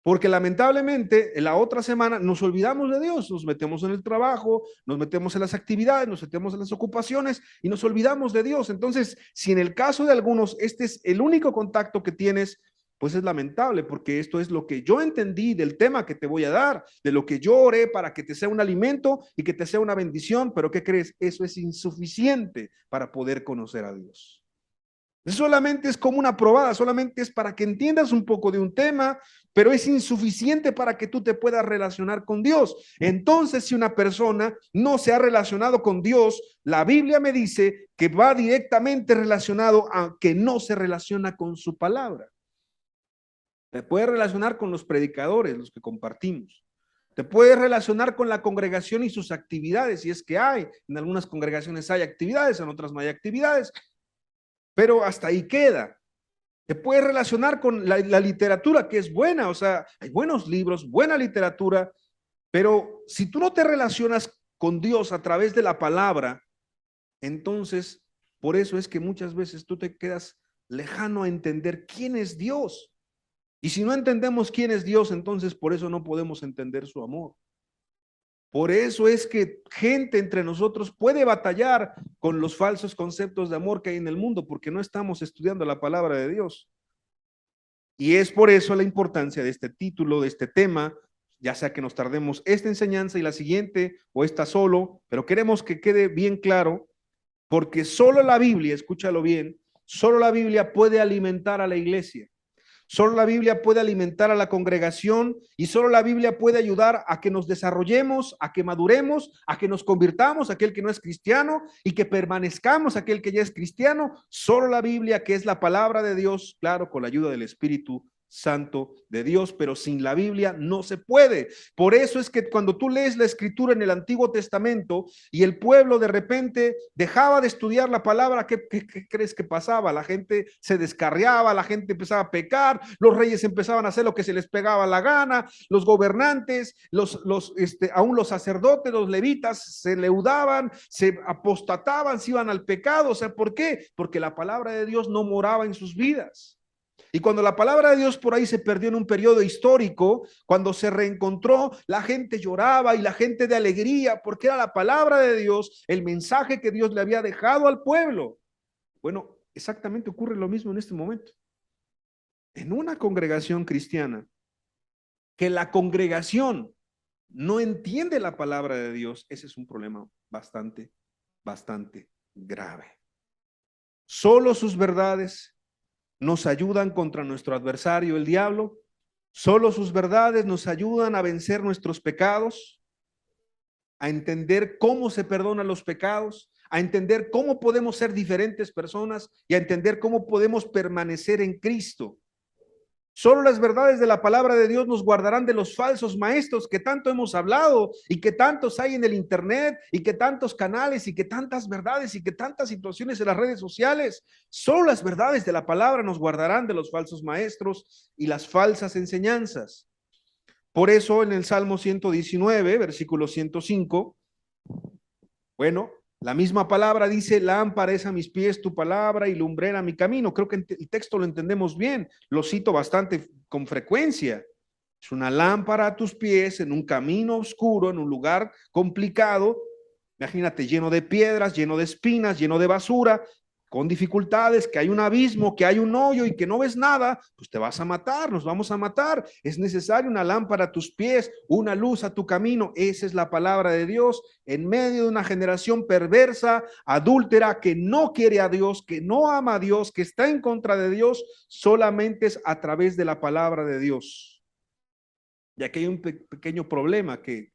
Porque lamentablemente en la otra semana nos olvidamos de Dios, nos metemos en el trabajo, nos metemos en las actividades, nos metemos en las ocupaciones y nos olvidamos de Dios. Entonces, si en el caso de algunos este es el único contacto que tienes, pues es lamentable, porque esto es lo que yo entendí del tema que te voy a dar, de lo que yo oré para que te sea un alimento y que te sea una bendición, pero ¿qué crees? Eso es insuficiente para poder conocer a Dios. Solamente es como una probada, solamente es para que entiendas un poco de un tema, pero es insuficiente para que tú te puedas relacionar con Dios. Entonces, si una persona no se ha relacionado con Dios, la Biblia me dice que va directamente relacionado a que no se relaciona con su palabra. Te puedes relacionar con los predicadores, los que compartimos. Te puedes relacionar con la congregación y sus actividades, si es que hay. En algunas congregaciones hay actividades, en otras no hay actividades, pero hasta ahí queda. Te puedes relacionar con la literatura, que es buena, o sea, hay buenos libros, buena literatura, pero si tú no te relacionas con Dios a través de la palabra, entonces, por eso es que muchas veces tú te quedas lejano a entender quién es Dios. Y si no entendemos quién es Dios, entonces por eso no podemos entender su amor. Por eso es que gente entre nosotros puede batallar con los falsos conceptos de amor que hay en el mundo, porque no estamos estudiando la palabra de Dios. Y es por eso la importancia de este título, de este tema, ya sea que nos tardemos esta enseñanza y la siguiente, o esta solo, pero queremos que quede bien claro, porque solo la Biblia, escúchalo bien, solo la Biblia puede alimentar a la iglesia. Solo la Biblia puede alimentar a la congregación y solo la Biblia puede ayudar a que nos desarrollemos, a que maduremos, a que nos convirtamos, aquel que no es cristiano y que permanezcamos, aquel que ya es cristiano. Solo la Biblia, que es la palabra de Dios, claro, con la ayuda del Espíritu Santo de Dios, pero sin la Biblia no se puede. Por eso es que cuando tú lees la escritura en el Antiguo Testamento y el pueblo de repente dejaba de estudiar la palabra, ¿qué crees que pasaba? La gente se descarriaba, la gente empezaba a pecar, los reyes empezaban a hacer lo que se les pegaba la gana, los gobernantes, aún los sacerdotes, los levitas se leudaban, se apostataban, se iban al pecado. O sea, ¿por qué? Porque la palabra de Dios no moraba en sus vidas. Y cuando la palabra de Dios por ahí se perdió en un periodo histórico, cuando se reencontró, la gente lloraba y la gente de alegría, porque era la palabra de Dios, el mensaje que Dios le había dejado al pueblo. Bueno, exactamente ocurre lo mismo en este momento. En una congregación cristiana, que la congregación no entiende la palabra de Dios, ese es un problema bastante, bastante grave. Solo sus verdades nos ayudan contra nuestro adversario, el diablo. Solo sus verdades nos ayudan a vencer nuestros pecados, a entender cómo se perdonan los pecados, a entender cómo podemos ser diferentes personas y a entender cómo podemos permanecer en Cristo. Solo las verdades de la palabra de Dios nos guardarán de los falsos maestros que tanto hemos hablado y que tantos hay en el internet y que tantos canales y que tantas verdades y que tantas situaciones en las redes sociales. Solo las verdades de la palabra nos guardarán de los falsos maestros y las falsas enseñanzas. Por eso en el Salmo 119, versículo 105, bueno, la misma palabra dice, lámpara es a mis pies tu palabra y lumbrera mi camino. Creo que el texto lo entendemos bien, lo cito bastante con frecuencia. Es una lámpara a tus pies en un camino oscuro, en un lugar complicado. Imagínate, lleno de piedras, lleno de espinas, lleno de basura, con dificultades, que hay un abismo, que hay un hoyo y que no ves nada, pues te vas a matar, nos vamos a matar. Es necesario una lámpara a tus pies, una luz a tu camino. Esa es la palabra de Dios en medio de una generación perversa, adúltera, que no quiere a Dios, que no ama a Dios, que está en contra de Dios. Solamente es a través de la palabra de Dios. Y aquí hay un pequeño problema que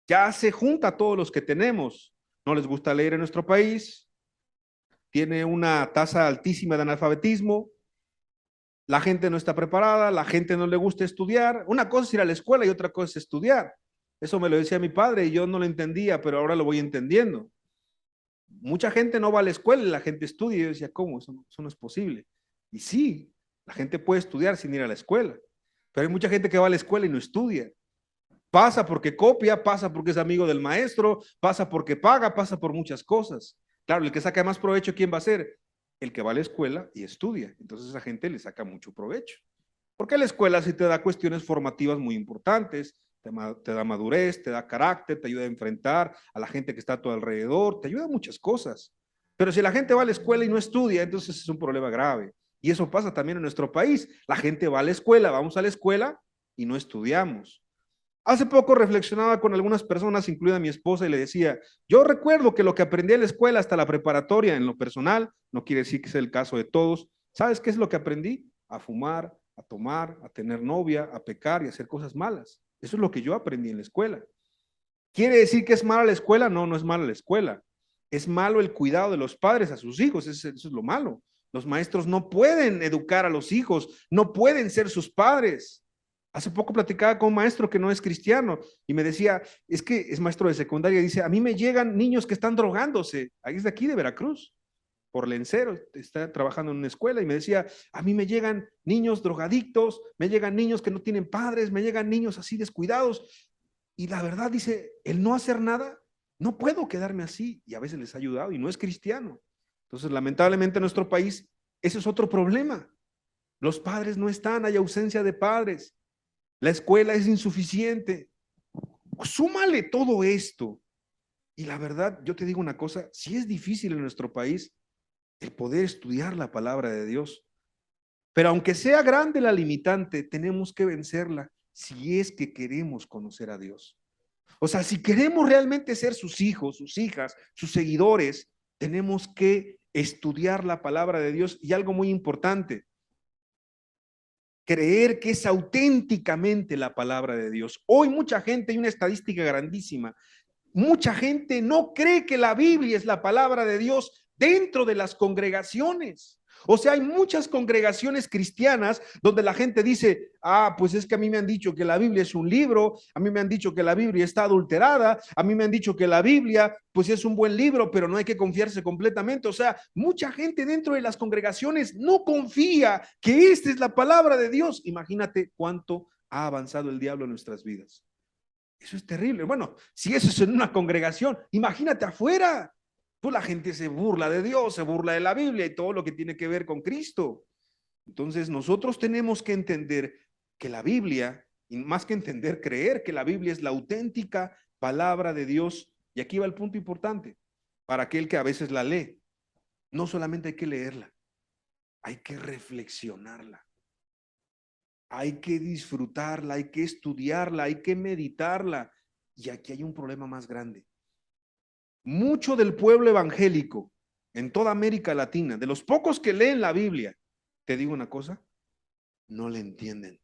ya se junta a todos los que tenemos. No les gusta leer en nuestro país, tiene una tasa altísima de analfabetismo, la gente no está preparada, la gente no le gusta estudiar. Una cosa es ir a la escuela y otra cosa es estudiar. Eso me lo decía mi padre y yo no lo entendía, pero ahora lo voy entendiendo. Mucha gente no va a la escuela y la gente estudia. Y yo decía, ¿cómo? Eso no es posible. Y sí, la gente puede estudiar sin ir a la escuela, pero hay mucha gente que va a la escuela y no estudia. Pasa porque copia, pasa porque es amigo del maestro, pasa porque paga, pasa por muchas cosas. Claro, el que saca más provecho, ¿quién va a ser? El que va a la escuela y estudia. Entonces esa gente le saca mucho provecho. Porque la escuela sí te da cuestiones formativas muy importantes, te da madurez, te da carácter, te ayuda a enfrentar a la gente que está a tu alrededor, te ayuda a muchas cosas. Pero si la gente va a la escuela y no estudia, entonces es un problema grave. Y eso pasa también en nuestro país. La gente va a la escuela, vamos a la escuela y no estudiamos. Hace poco reflexionaba con algunas personas, incluida mi esposa, y le decía, yo recuerdo que lo que aprendí en la escuela hasta la preparatoria, en lo personal, no quiere decir que sea el caso de todos, ¿sabes qué es lo que aprendí? A fumar, a tomar, a tener novia, a pecar y a hacer cosas malas. Eso es lo que yo aprendí en la escuela. ¿Quiere decir que es mala la escuela? No, no es mala la escuela. Es malo el cuidado de los padres a sus hijos, eso es lo malo. Los maestros no pueden educar a los hijos, no pueden ser sus padres. Hace poco platicaba con un maestro que no es cristiano y me decía, es que es maestro de secundaria, dice, a mí me llegan niños que están drogándose, ahí es de aquí de Veracruz, por Lencero, está trabajando en una escuela y me decía, a mí me llegan niños drogadictos, me llegan niños que no tienen padres, me llegan niños así descuidados y la verdad dice, el no hacer nada, no puedo quedarme así y a veces les ha ayudado y no es cristiano. Entonces, lamentablemente en nuestro país, ese es otro problema. Los padres no están, hay ausencia de padres. La escuela es insuficiente. Súmale todo esto. Y la verdad, yo te digo una cosa, si es difícil en nuestro país el poder estudiar la palabra de Dios. Pero aunque sea grande la limitante, tenemos que vencerla si es que queremos conocer a Dios. O sea, si queremos realmente ser sus hijos, sus hijas, sus seguidores, tenemos que estudiar la palabra de Dios. Y algo muy importante, creer que es auténticamente la palabra de Dios. Hoy mucha gente, hay una estadística grandísima, mucha gente no cree que la Biblia es la palabra de Dios dentro de las congregaciones. O sea, hay muchas congregaciones cristianas donde la gente dice, pues es que a mí me han dicho que la Biblia es un libro, a mí me han dicho que la Biblia está adulterada, a mí me han dicho que la Biblia pues es un buen libro, pero no hay que confiarse completamente. O sea, mucha gente dentro de las congregaciones no confía que esta es la palabra de Dios. Imagínate cuánto ha avanzado el diablo en nuestras vidas. Eso es terrible. Bueno, si eso es en una congregación, imagínate afuera. Pues la gente se burla de Dios, se burla de la Biblia y todo lo que tiene que ver con Cristo. Entonces nosotros tenemos que entender que la Biblia, y más que entender, creer que la Biblia es la auténtica palabra de Dios. Y aquí va el punto importante, para aquel que a veces la lee. No solamente hay que leerla, hay que reflexionarla. Hay que disfrutarla, hay que estudiarla, hay que meditarla. Y aquí hay un problema más grande. Mucho del pueblo evangélico en toda América Latina, de los pocos que leen la Biblia, te digo una cosa, no le entienden.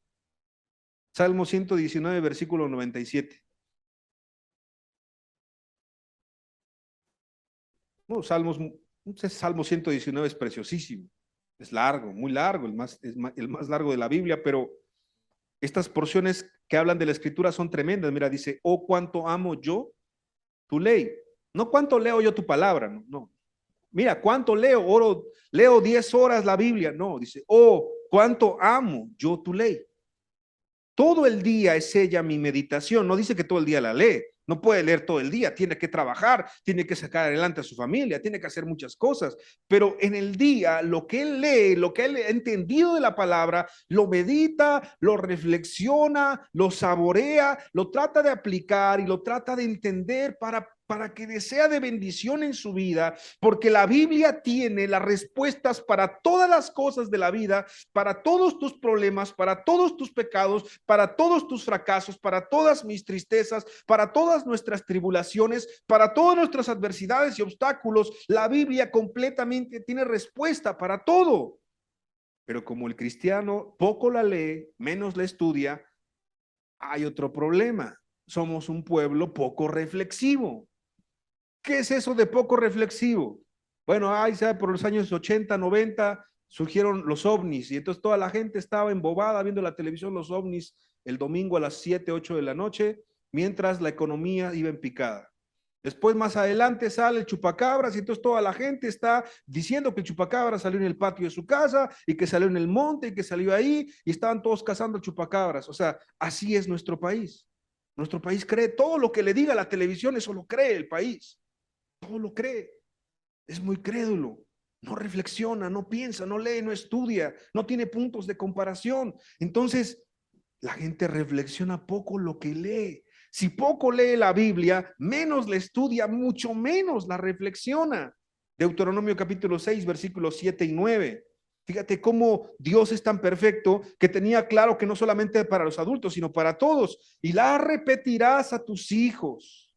Salmo 119, versículo 97. No, Salmo 119 es preciosísimo, es largo, muy largo, el más largo de la Biblia, pero estas porciones que hablan de la escritura son tremendas. Mira, dice, oh, cuánto amo yo tu ley. No cuánto leo yo tu palabra, no, no. Mira, cuánto leo 10 horas la Biblia. No, dice, oh, cuánto amo yo tu ley. Todo el día es ella mi meditación. No dice que todo el día la lee. No puede leer todo el día, tiene que trabajar, tiene que sacar adelante a su familia, tiene que hacer muchas cosas. Pero en el día, lo que él lee, lo que él ha entendido de la palabra, lo medita, lo reflexiona, lo saborea, lo trata de aplicar y lo trata de entender para que sea de bendición en su vida, porque la Biblia tiene las respuestas para todas las cosas de la vida, para todos tus problemas, para todos tus pecados, para todos tus fracasos, para todas mis tristezas, para todas nuestras tribulaciones, para todas nuestras adversidades y obstáculos. La Biblia completamente tiene respuesta para todo. Pero como el cristiano poco la lee, menos la estudia, hay otro problema. Somos un pueblo poco reflexivo. ¿Qué es eso de poco reflexivo? Bueno, ahí sabe, por los años 80, 90 surgieron los ovnis y entonces toda la gente estaba embobada viendo la televisión, los ovnis el domingo a las 7, 8 de la noche, mientras la economía iba en picada. Después más adelante sale el chupacabras y entonces toda la gente está diciendo que el chupacabras salió en el patio de su casa y que salió en el monte y que salió ahí y estaban todos cazando chupacabras. O sea, así es nuestro país. Nuestro país cree todo lo que le diga la televisión, eso lo cree el país. Todo lo cree. Es muy crédulo. no reflexiona, no piensa, no lee, no estudia, no tiene puntos de comparación. Entonces, la gente reflexiona poco lo que lee. Si poco lee la Biblia, menos la estudia, mucho menos la reflexiona. Deuteronomio capítulo 6, versículos 7 y 9. Fíjate cómo Dios es tan perfecto que tenía claro que no solamente para los adultos, sino para todos. Y la repetirás a tus hijos.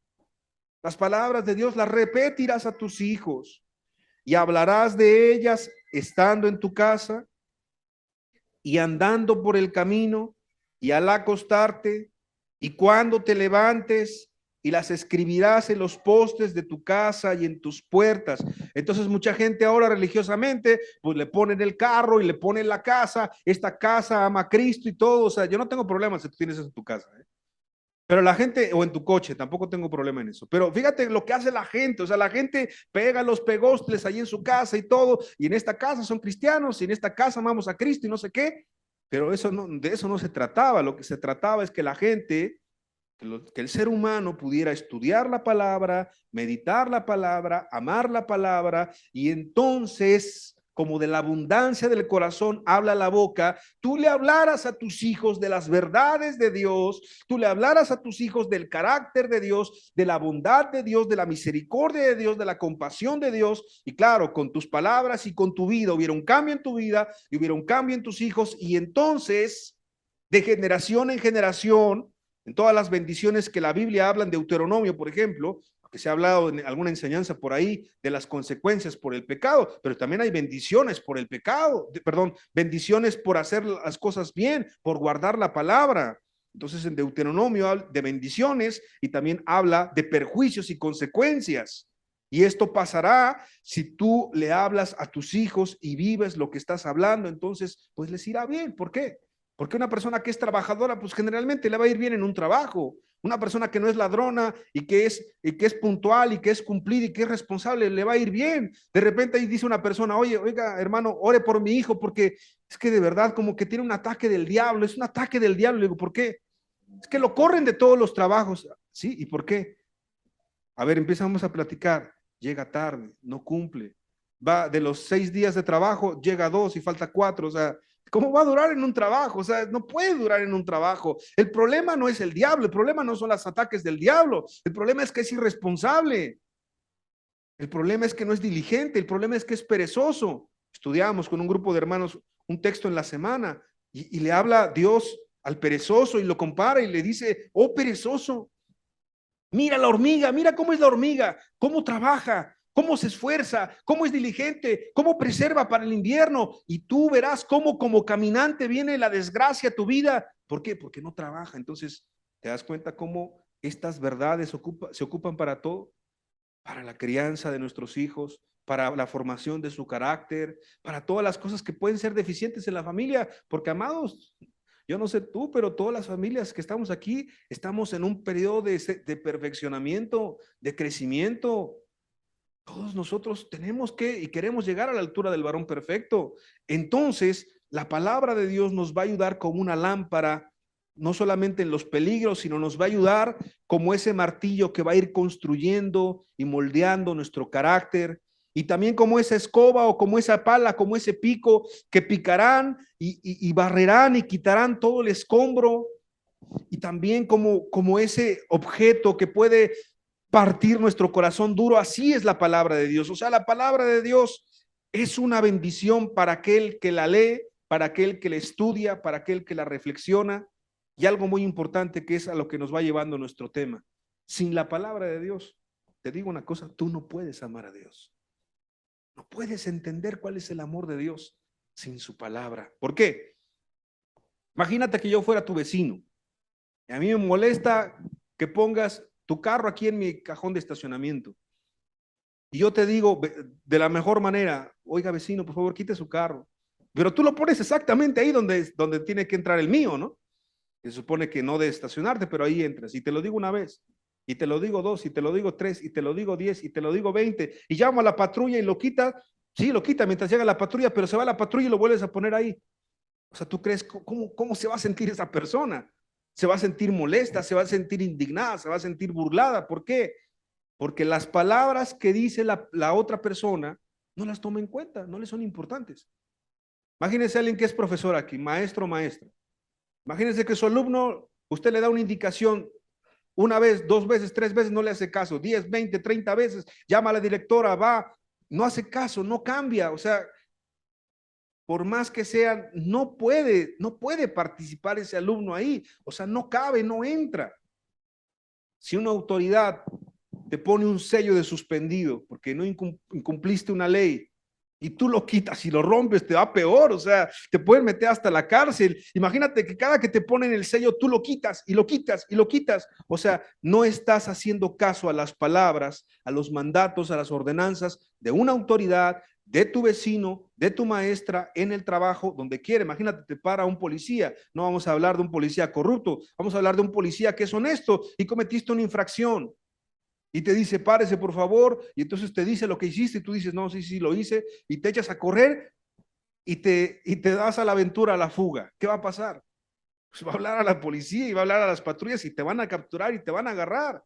Las palabras de Dios las repetirás a tus hijos. Y hablarás de ellas estando en tu casa y andando por el camino y al acostarte y cuando te levantes, y las escribirás en los postes de tu casa y en tus puertas. Entonces mucha gente ahora religiosamente pues le ponen el carro y le ponen la casa, esta casa ama a Cristo y todo. O sea, yo no tengo problemas si tú tienes eso en tu casa, pero la gente, o en tu coche, tampoco tengo problema en eso. Pero fíjate lo que hace la gente. O sea, la gente pega los pegostles ahí en su casa y todo, y en esta casa son cristianos, y en esta casa amamos a Cristo y no sé qué. Pero eso no, de eso no se trataba. Lo que se trataba es que la gente, que el ser humano pudiera estudiar la palabra, meditar la palabra, amar la palabra, y entonces, como de la abundancia del corazón habla la boca, tú le hablaras a tus hijos de las verdades de Dios, tú le hablaras a tus hijos del carácter de Dios, de la bondad de Dios, de la misericordia de Dios, de la compasión de Dios, y claro, con tus palabras y con tu vida hubiera un cambio en tu vida y hubiera un cambio en tus hijos, y entonces, de generación en generación, en todas las bendiciones que la Biblia habla en Deuteronomio, por ejemplo, que se ha hablado en alguna enseñanza por ahí de las consecuencias por el pecado, pero también hay bendiciones por el pecado, perdón, bendiciones por hacer las cosas bien, por guardar la palabra. Entonces en Deuteronomio habla de bendiciones y también habla de perjuicios y consecuencias. Y esto pasará si tú le hablas a tus hijos y vives lo que estás hablando, entonces pues les irá bien. ¿Por qué? Porque una persona que es trabajadora, pues generalmente le va a ir bien en un trabajo. Una persona que no es ladrona y que es puntual y que es cumplida y que es responsable, le va a ir bien. De repente ahí dice una persona, oiga, hermano, ore por mi hijo porque es que de verdad como que tiene un ataque del diablo, es un ataque del diablo. Le digo, ¿por qué? Es que lo corren de todos los trabajos. ¿Sí? ¿Y por qué? A ver, empezamos a platicar. Llega tarde, no cumple. Va de los 6 días de trabajo, llega a 2 y falta 4. O sea, ¿cómo va a durar en un trabajo? O sea, no puede durar en un trabajo. El problema no es el diablo, el problema no son los ataques del diablo, el problema es que es irresponsable, el problema es que no es diligente, el problema es que es perezoso. Estudiamos con un grupo de hermanos un texto en la semana y le habla Dios al perezoso y lo compara y le dice, oh perezoso, mira la hormiga, mira cómo es la hormiga, cómo trabaja, cómo se esfuerza, cómo es diligente, cómo preserva para el invierno, y tú verás cómo como caminante viene la desgracia a tu vida. ¿Por qué? Porque no trabaja. Entonces, ¿te das cuenta cómo estas verdades se ocupan para todo? Para la crianza de nuestros hijos, para la formación de su carácter, para todas las cosas que pueden ser deficientes en la familia, porque amados, yo no sé tú, pero todas las familias que estamos aquí, estamos en un periodo de perfeccionamiento, de crecimiento. Todos nosotros tenemos que y queremos llegar a la altura del varón perfecto. Entonces, la palabra de Dios nos va a ayudar como una lámpara, no solamente en los peligros, sino nos va a ayudar como ese martillo que va a ir construyendo y moldeando nuestro carácter, y también como esa escoba o como esa pala, como ese pico que picarán y barrerán y quitarán todo el escombro, y también como ese objeto que puede partir nuestro corazón duro. Así es la palabra de Dios. O sea, la palabra de Dios es una bendición para aquel que la lee, para aquel que la estudia, para aquel que la reflexiona. Y algo muy importante que es a lo que nos va llevando nuestro tema. Sin la palabra de Dios, te digo una cosa, tú no puedes amar a Dios. No puedes entender cuál es el amor de Dios sin su palabra. ¿Por qué? Imagínate que yo fuera tu vecino y a mí me molesta que pongas tu carro aquí en mi cajón de estacionamiento. Y yo te digo de la mejor manera, oiga vecino, por favor, quite su carro. Pero tú lo pones exactamente ahí donde tiene que entrar el mío, ¿no? Se supone que no de estacionarte, pero ahí entras. Y te lo digo una vez, y te lo digo 2, y te lo digo 3, y te lo digo 10, y te lo digo 20, y llamo a la patrulla y lo quita. Sí, lo quita mientras llega la patrulla, pero se va la patrulla y lo vuelves a poner ahí. O sea, ¿tú crees cómo se va a sentir esa persona? Se va a sentir molesta, se va a sentir indignada, se va a sentir burlada. ¿Por qué? Porque las palabras que dice la otra persona no las toma en cuenta, no le son importantes. Imagínense a alguien que es profesor aquí, maestro o maestra. Imagínense que su alumno, usted le da una indicación una vez, 2 veces, 3 veces, no le hace caso, 10, 20, 30 veces, llama a la directora, va, no hace caso, no cambia, o sea, por más que sea, no puede participar ese alumno ahí, o sea, no cabe, no entra. Si una autoridad te pone un sello de suspendido porque no incumpliste una ley y tú lo quitas y lo rompes, te va peor, o sea, te pueden meter hasta la cárcel. Imagínate que cada que te ponen el sello, tú lo quitas y lo quitas y lo quitas. O sea, no estás haciendo caso a las palabras, a los mandatos, a las ordenanzas de una autoridad, de tu vecino, de tu maestra, en el trabajo, donde quiera. Imagínate, te para un policía. No vamos a hablar de un policía corrupto, vamos a hablar de un policía que es honesto y cometiste una infracción. Y te dice, párese por favor, y entonces te dice lo que hiciste, y tú dices, no, sí, lo hice, y te echas a correr, y te das a la aventura, a la fuga. ¿Qué va a pasar? Pues va a hablar a la policía, y va a hablar a las patrullas, y te van a capturar, y te van a agarrar.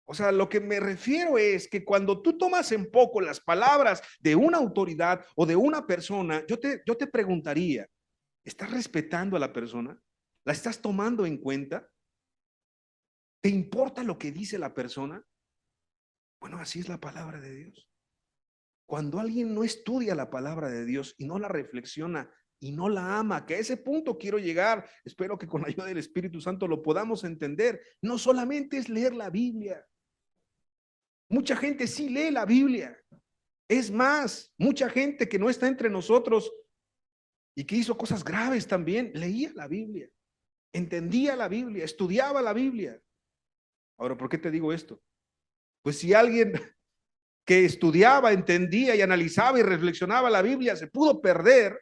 O sea, lo que me refiero es que cuando tú tomas en poco las palabras de una autoridad o de una persona, yo te preguntaría, ¿estás respetando a la persona? ¿La estás tomando en cuenta? ¿Te importa lo que dice la persona? Bueno, así es la palabra de Dios. Cuando alguien no estudia la palabra de Dios y no la reflexiona y no la ama, que a ese punto quiero llegar, espero que con la ayuda del Espíritu Santo lo podamos entender, no solamente es leer la Biblia. Mucha gente sí lee la Biblia. Es más, mucha gente que no está entre nosotros y que hizo cosas graves también, leía la Biblia, entendía la Biblia, estudiaba la Biblia. Ahora, ¿por qué te digo esto? Pues si alguien que estudiaba, entendía y analizaba y reflexionaba la Biblia se pudo perder,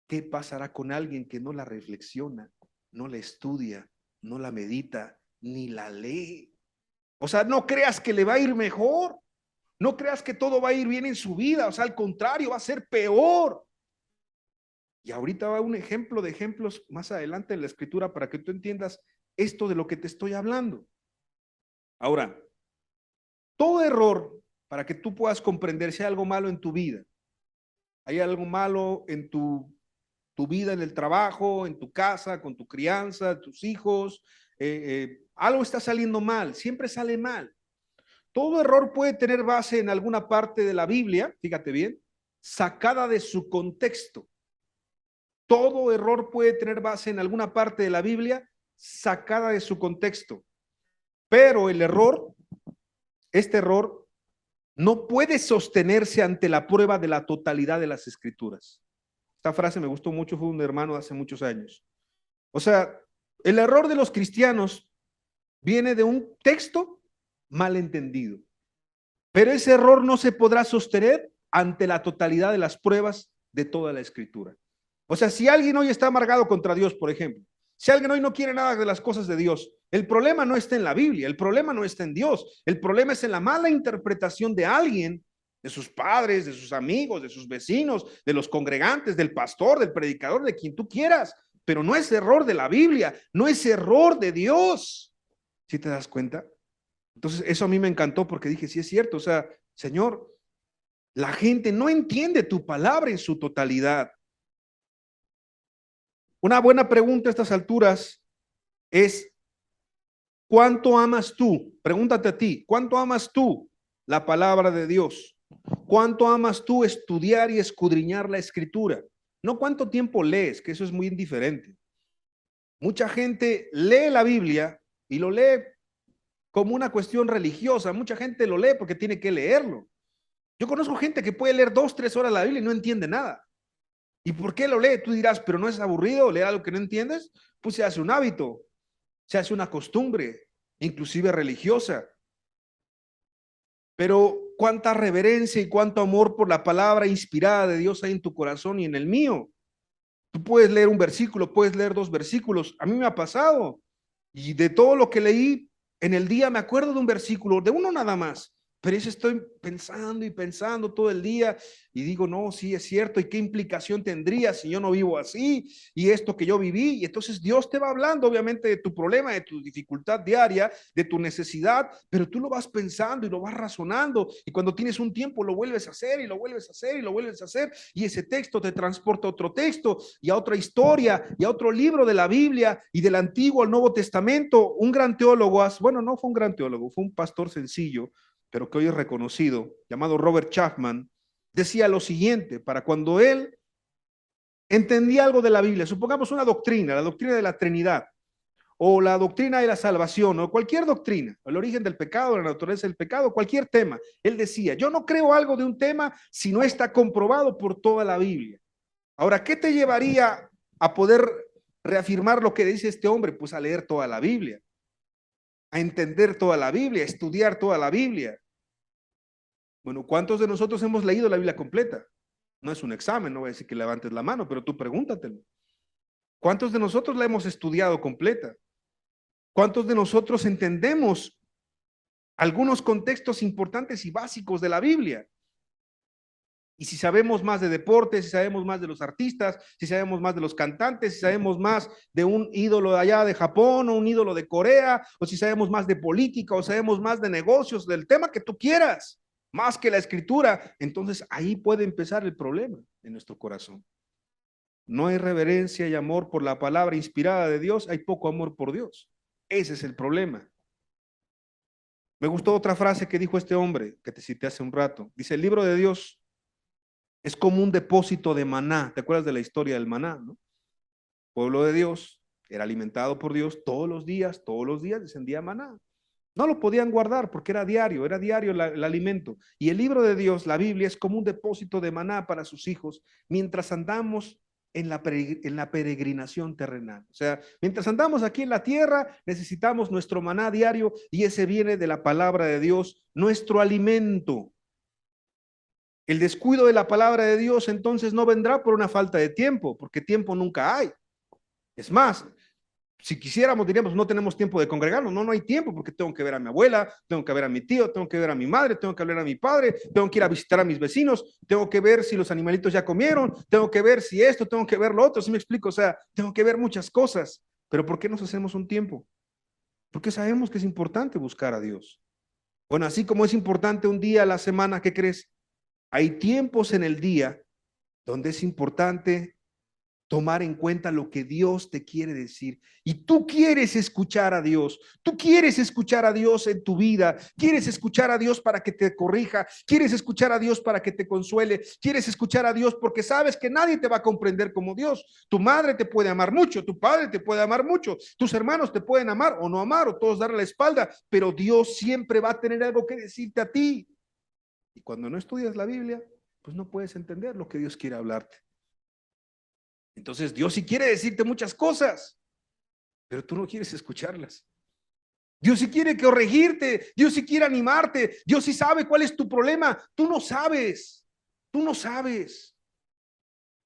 ¿qué pasará con alguien que no la reflexiona, no la estudia, no la medita, ni la lee? O sea, no creas que le va a ir mejor, no creas que todo va a ir bien en su vida, o sea, al contrario, va a ser peor. Y ahorita va un ejemplo de ejemplos más adelante en la escritura para que tú entiendas esto de lo que te estoy hablando. Ahora, todo error, para que tú puedas comprender si hay algo malo en tu vida, hay algo malo en tu vida en el trabajo, en tu casa, con tu crianza, tus hijos, algo está saliendo mal, siempre sale mal. Todo error puede tener base en alguna parte de la Biblia, fíjate bien, sacada de su contexto. Todo error puede tener base en alguna parte de la Biblia sacada de su contexto. Pero el error, este error, no puede sostenerse ante la prueba de la totalidad de las escrituras. Esta frase me gustó mucho, fue un hermano de hace muchos años. O sea, el error de los cristianos viene de un texto mal entendido. Pero ese error no se podrá sostener ante la totalidad de las pruebas de toda la escritura. O sea, si alguien hoy está amargado contra Dios, por ejemplo, si alguien hoy no quiere nada de las cosas de Dios, el problema no está en la Biblia, el problema no está en Dios, el problema es en la mala interpretación de alguien, de sus padres, de sus amigos, de sus vecinos, de los congregantes, del pastor, del predicador, de quien tú quieras, pero no es error de la Biblia, no es error de Dios. ¿Sí te das cuenta? Entonces, eso a mí me encantó porque dije, sí es cierto, o sea, Señor, la gente no entiende tu palabra en su totalidad. Una buena pregunta a estas alturas es, ¿cuánto amas tú? Pregúntate a ti, ¿cuánto amas tú la palabra de Dios? ¿Cuánto amas tú estudiar y escudriñar la escritura? No cuánto tiempo lees, que eso es muy indiferente. Mucha gente lee la Biblia y lo lee como una cuestión religiosa. Mucha gente lo lee porque tiene que leerlo. Yo conozco gente que puede leer 2, 3 horas la Biblia y no entiende nada. ¿Y por qué lo lee? Tú dirás, pero no es aburrido leer algo que no entiendes. Pues se hace un hábito, se hace una costumbre, inclusive religiosa. Pero cuánta reverencia y cuánto amor por la palabra inspirada de Dios hay en tu corazón y en el mío. Tú puedes leer un versículo, puedes leer 2 versículos. A mí me ha pasado. Y de todo lo que leí en el día me acuerdo de un versículo, de uno nada más. Pero eso estoy pensando y pensando todo el día y digo, no, sí es cierto, ¿y qué implicación tendría si yo no vivo así? Y esto que yo viví, y entonces Dios te va hablando obviamente de tu problema, de tu dificultad diaria, de tu necesidad, pero tú lo vas pensando y lo vas razonando, y cuando tienes un tiempo lo vuelves a hacer y lo vuelves a hacer y lo vuelves a hacer, y ese texto te transporta a otro texto y a otra historia y a otro libro de la Biblia y del Antiguo al Nuevo Testamento. Un gran teólogo, bueno, no fue un gran teólogo, fue un pastor sencillo, pero que hoy es reconocido, llamado Robert Chapman, decía lo siguiente: para cuando él entendía algo de la Biblia, supongamos una doctrina, la doctrina de la Trinidad, o la doctrina de la salvación, o cualquier doctrina, el origen del pecado, la naturaleza del pecado, cualquier tema, él decía, yo no creo algo de un tema si no está comprobado por toda la Biblia. Ahora, ¿qué te llevaría a poder reafirmar lo que dice este hombre? Pues a leer toda la Biblia, a entender toda la Biblia, a estudiar toda la Biblia. Bueno, ¿cuántos de nosotros hemos leído la Biblia completa? No es un examen, no voy a decir que levantes la mano, pero tú pregúntatelo. ¿Cuántos de nosotros la hemos estudiado completa? ¿Cuántos de nosotros entendemos algunos contextos importantes y básicos de la Biblia? Y si sabemos más de deportes, si sabemos más de los artistas, si sabemos más de los cantantes, si sabemos más de un ídolo de allá de Japón o un ídolo de Corea, o si sabemos más de política o sabemos más de negocios, del tema que tú quieras, más que la escritura, entonces ahí puede empezar el problema en nuestro corazón. No hay reverencia y amor por la palabra inspirada de Dios, hay poco amor por Dios. Ese es el problema. Me gustó otra frase que dijo este hombre, que te cité hace un rato. Dice, el libro de Dios es como un depósito de maná. ¿Te acuerdas de la historia del maná, no? Pueblo de Dios, era alimentado por Dios todos los días descendía maná. No lo podían guardar porque era diario el alimento. Y el libro de Dios, la Biblia, es como un depósito de maná para sus hijos mientras andamos en la peregrinación terrenal. O sea, mientras andamos aquí en la tierra, necesitamos nuestro maná diario y ese viene de la palabra de Dios, nuestro alimento. El descuido de la palabra de Dios entonces no vendrá por una falta de tiempo, porque tiempo nunca hay. Es más, si quisiéramos diríamos no tenemos tiempo de congregarnos, no hay tiempo porque tengo que ver a mi abuela, tengo que ver a mi tío, tengo que ver a mi madre, tengo que hablar a mi padre, tengo que ir a visitar a mis vecinos, tengo que ver si los animalitos ya comieron, tengo que ver si esto, tengo que ver lo otro, ¿sí me explico? O sea, tengo que ver muchas cosas, pero ¿por qué nos hacemos un tiempo? Porque sabemos que es importante buscar a Dios. Bueno, así como es importante un día a la semana, ¿qué crees? Hay tiempos en el día donde es importante tomar en cuenta lo que Dios te quiere decir. Y tú quieres escuchar a Dios, tú quieres escuchar a Dios en tu vida, quieres escuchar a Dios para que te corrija, quieres escuchar a Dios para que te consuele, quieres escuchar a Dios porque sabes que nadie te va a comprender como Dios. Tu madre te puede amar mucho, tu padre te puede amar mucho, tus hermanos te pueden amar o no amar, o todos darle la espalda, pero Dios siempre va a tener algo que decirte a ti. Y cuando no estudias la Biblia, pues no puedes entender lo que Dios quiere hablarte. Entonces Dios sí quiere decirte muchas cosas, pero tú no quieres escucharlas. Dios sí quiere corregirte, Dios sí quiere animarte, Dios sí sabe cuál es tu problema. Tú no sabes.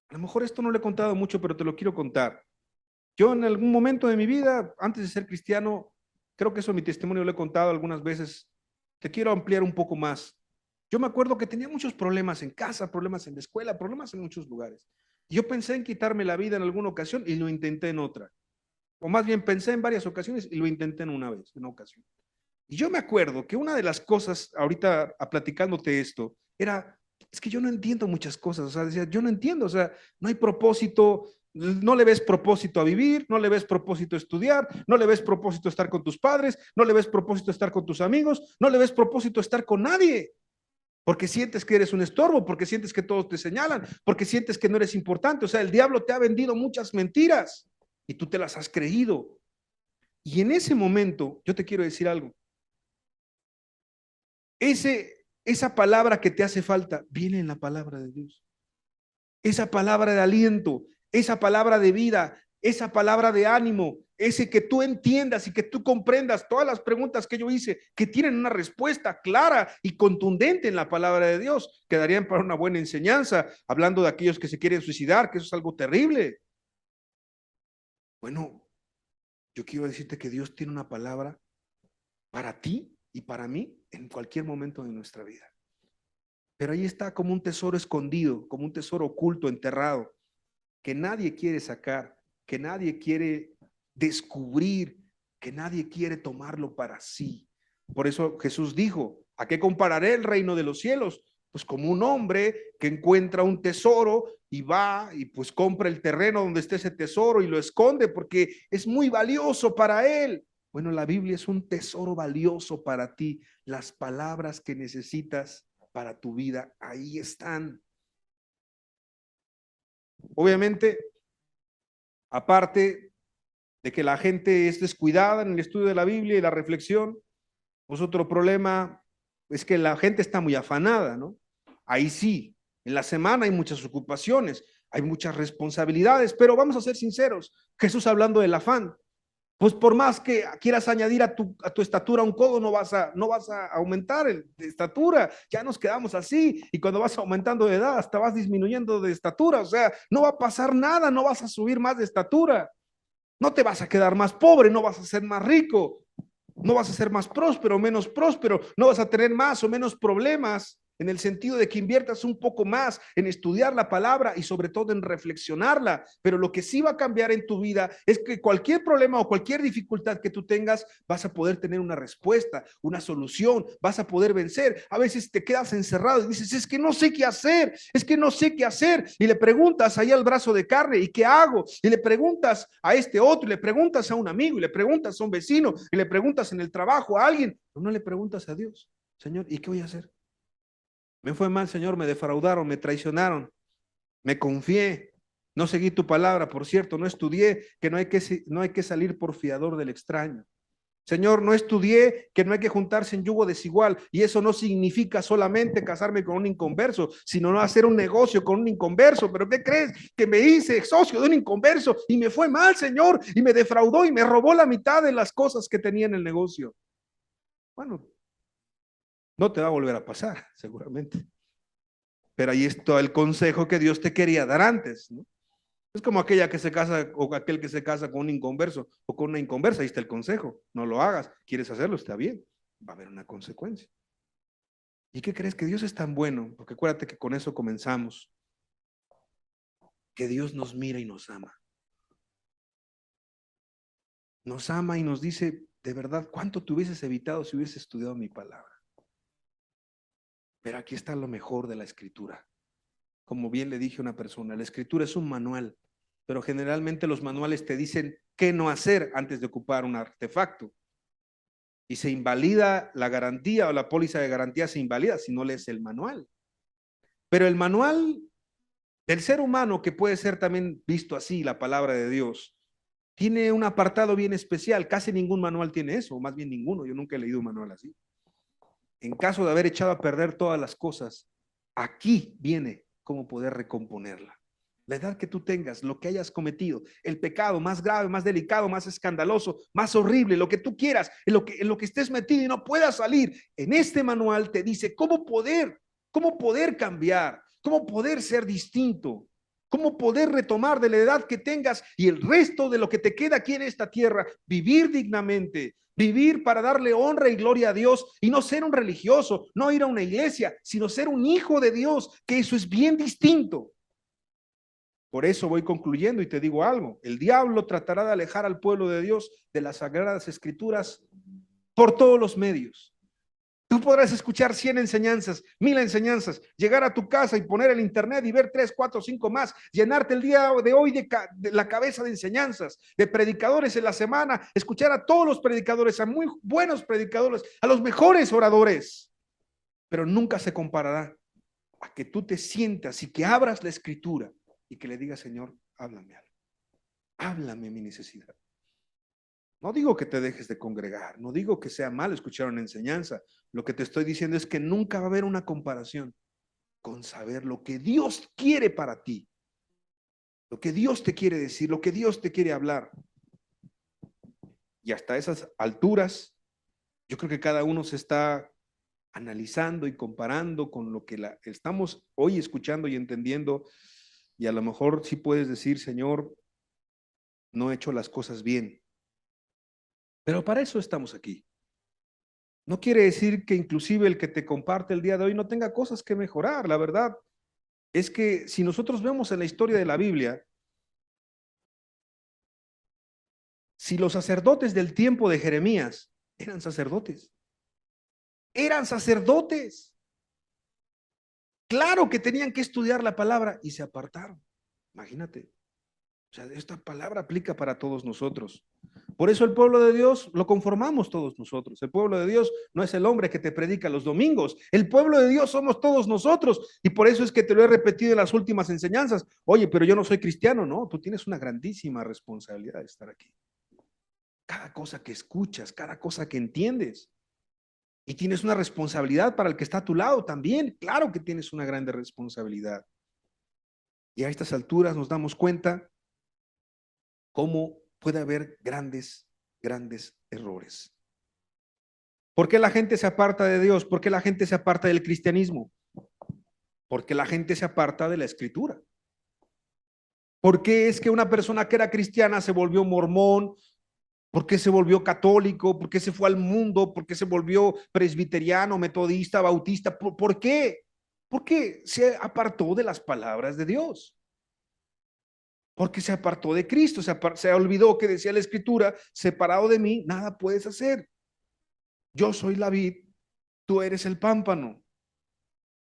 A lo mejor esto no lo he contado mucho, pero te lo quiero contar. Yo en algún momento de mi vida, antes de ser cristiano, creo que eso en mi testimonio lo he contado algunas veces, te quiero ampliar un poco más. Yo me acuerdo que tenía muchos problemas en casa, problemas en la escuela, problemas en muchos lugares. Yo pensé en quitarme la vida en alguna ocasión y lo intenté en otra. O más bien pensé en varias ocasiones y lo intenté en una ocasión. Y yo me acuerdo que una de las cosas, ahorita platicándote esto, es que yo no entiendo muchas cosas. O sea, decía, yo no entiendo, o sea, no hay propósito, no le ves propósito a vivir, no le ves propósito a estudiar, no le ves propósito a estar con tus padres, no le ves propósito a estar con tus amigos, no le ves propósito a estar con nadie. Porque sientes que eres un estorbo, porque sientes que todos te señalan, porque sientes que no eres importante. O sea, el diablo te ha vendido muchas mentiras y tú te las has creído. Y en ese momento, yo te quiero decir algo. Esa palabra que te hace falta viene en la palabra de Dios. Esa palabra de aliento, esa palabra de vida, esa palabra de ánimo, ese que tú entiendas y que tú comprendas todas las preguntas que yo hice, que tienen una respuesta clara y contundente en la palabra de Dios, quedarían para una buena enseñanza, hablando de aquellos que se quieren suicidar, que eso es algo terrible. Bueno, yo quiero decirte que Dios tiene una palabra para ti y para mí en cualquier momento de nuestra vida. Pero ahí está como un tesoro escondido, como un tesoro oculto, enterrado, que nadie quiere sacar, que nadie quiere descubrir, que nadie quiere tomarlo para sí. Por eso Jesús dijo, ¿a qué compararé el reino de los cielos? Pues como un hombre que encuentra un tesoro y va y pues compra el terreno donde esté ese tesoro y lo esconde porque es muy valioso para él. Bueno, la Biblia es un tesoro valioso para ti. Las palabras que necesitas para tu vida, ahí están. Obviamente, aparte de que la gente es descuidada en el estudio de la Biblia y la reflexión, pues otro problema es que la gente está muy afanada, ¿no? Ahí sí, en la semana hay muchas ocupaciones, hay muchas responsabilidades, pero vamos a ser sinceros, Jesús hablando del afán, pues por más que quieras añadir a tu estatura un codo, no vas a aumentar de estatura, ya nos quedamos así, y cuando vas aumentando de edad, hasta vas disminuyendo de estatura, o sea, no va a pasar nada, no vas a subir más de estatura, no te vas a quedar más pobre, no vas a ser más rico, no vas a ser más próspero o menos próspero, no vas a tener más o menos problemas, en el sentido de que inviertas un poco más en estudiar la palabra y sobre todo en reflexionarla. Pero lo que sí va a cambiar en tu vida es que cualquier problema o cualquier dificultad que tú tengas, vas a poder tener una respuesta, una solución, vas a poder vencer. A veces te quedas encerrado y dices, es que no sé qué hacer, es que no sé qué hacer. Y le preguntas ahí al brazo de carne, ¿y qué hago? Y le preguntas a este otro, y le preguntas a un amigo, y le preguntas a un vecino, y le preguntas en el trabajo a alguien, pero no le preguntas a Dios. Señor, ¿y qué voy a hacer? Me fue mal, Señor, me defraudaron, me traicionaron, me confié, no seguí tu palabra, por cierto, no estudié que no hay que salir por fiador del extraño. Señor, no estudié que no hay que juntarse en yugo desigual, y eso no significa solamente casarme con un inconverso, sino no hacer un negocio con un inconverso. ¿Pero qué crees? Que me hice socio de un inconverso y me fue mal, Señor, y me defraudó y me robó la mitad de las cosas que tenía en el negocio. Bueno, no te va a volver a pasar, seguramente. Pero ahí está el consejo que Dios te quería dar antes, ¿no? Es como aquella que se casa o aquel que se casa con un inconverso o con una inconversa, ahí está el consejo. No lo hagas, quieres hacerlo, está bien, va a haber una consecuencia. ¿Y qué crees? Que Dios es tan bueno, porque acuérdate que con eso comenzamos, que Dios nos mira y nos ama. Nos ama y nos dice, de verdad, ¿cuánto te hubieses evitado si hubieses estudiado mi palabra? Pero aquí está lo mejor de la escritura. Como bien le dije a una persona, la escritura es un manual, pero generalmente los manuales te dicen qué no hacer antes de ocupar un artefacto. Y se invalida la garantía o la póliza de garantía se invalida si no lees el manual. Pero el manual del ser humano, que puede ser también visto así, la palabra de Dios, tiene un apartado bien especial. Casi ningún manual tiene eso, o más bien ninguno. Yo nunca he leído un manual así. En caso de haber echado a perder todas las cosas, aquí viene cómo poder recomponerla. La edad que tú tengas, lo que hayas cometido, el pecado más grave, más delicado, más escandaloso, más horrible, lo que tú quieras, en lo que estés metido y no puedas salir, en este manual te dice cómo poder cambiar, cómo poder ser distinto, cómo poder retomar de la edad que tengas y el resto de lo que te queda aquí en esta tierra, vivir dignamente, vivir para darle honra y gloria a Dios y no ser un religioso, no ir a una iglesia, sino ser un hijo de Dios, que eso es bien distinto. Por eso voy concluyendo y te digo algo, el diablo tratará de alejar al pueblo de Dios de las sagradas escrituras por todos los medios. Tú podrás escuchar 100 enseñanzas, 1000 enseñanzas, llegar a tu casa y poner el internet y ver 3, 4, 5 más, llenarte el día de hoy de la cabeza de enseñanzas, de predicadores en la semana, escuchar a todos los predicadores, a muy buenos predicadores, a los mejores oradores, pero nunca se comparará a que tú te sientas y que abras la escritura y que le digas, Señor, háblame algo, háblame mi necesidad. No digo que te dejes de congregar, no digo que sea malo escuchar una enseñanza. Lo que te estoy diciendo es que nunca va a haber una comparación con saber lo que Dios quiere para ti, lo que Dios te quiere decir, lo que Dios te quiere hablar. Y hasta esas alturas, yo creo que cada uno se está analizando y comparando con lo que estamos hoy escuchando y entendiendo. Y a lo mejor sí puedes decir, Señor, no he hecho las cosas bien. Pero para eso estamos aquí. No quiere decir que inclusive el que te comparte el día de hoy no tenga cosas que mejorar. La verdad es que si nosotros vemos en la historia de la Biblia, si los sacerdotes del tiempo de Jeremías eran sacerdotes, claro que tenían que estudiar la palabra y se apartaron. Imagínate. O sea, esta palabra aplica para todos nosotros. Por eso el pueblo de Dios lo conformamos todos nosotros. El pueblo de Dios no es el hombre que te predica los domingos. El pueblo de Dios somos todos nosotros. Y por eso es que te lo he repetido en las últimas enseñanzas. Oye, pero yo no soy cristiano. No, tú tienes una grandísima responsabilidad de estar aquí. Cada cosa que escuchas, cada cosa que entiendes. Y tienes una responsabilidad para el que está a tu lado también. Claro que tienes una grande responsabilidad. Y a estas alturas nos damos cuenta cómo puede haber grandes errores. ¿Por qué la gente se aparta de Dios? ¿Por qué la gente se aparta del cristianismo? Porque la gente se aparta de la escritura. ¿Por qué es que una persona que era cristiana se volvió mormón? ¿Por qué se volvió católico? ¿Por qué se fue al mundo? ¿Por qué se volvió presbiteriano, metodista, bautista? ¿Por qué? Porque se apartó de las palabras de Dios. Porque se apartó de Cristo, se olvidó que decía la Escritura, separado de mí, nada puedes hacer. Yo soy la vid, tú eres el pámpano.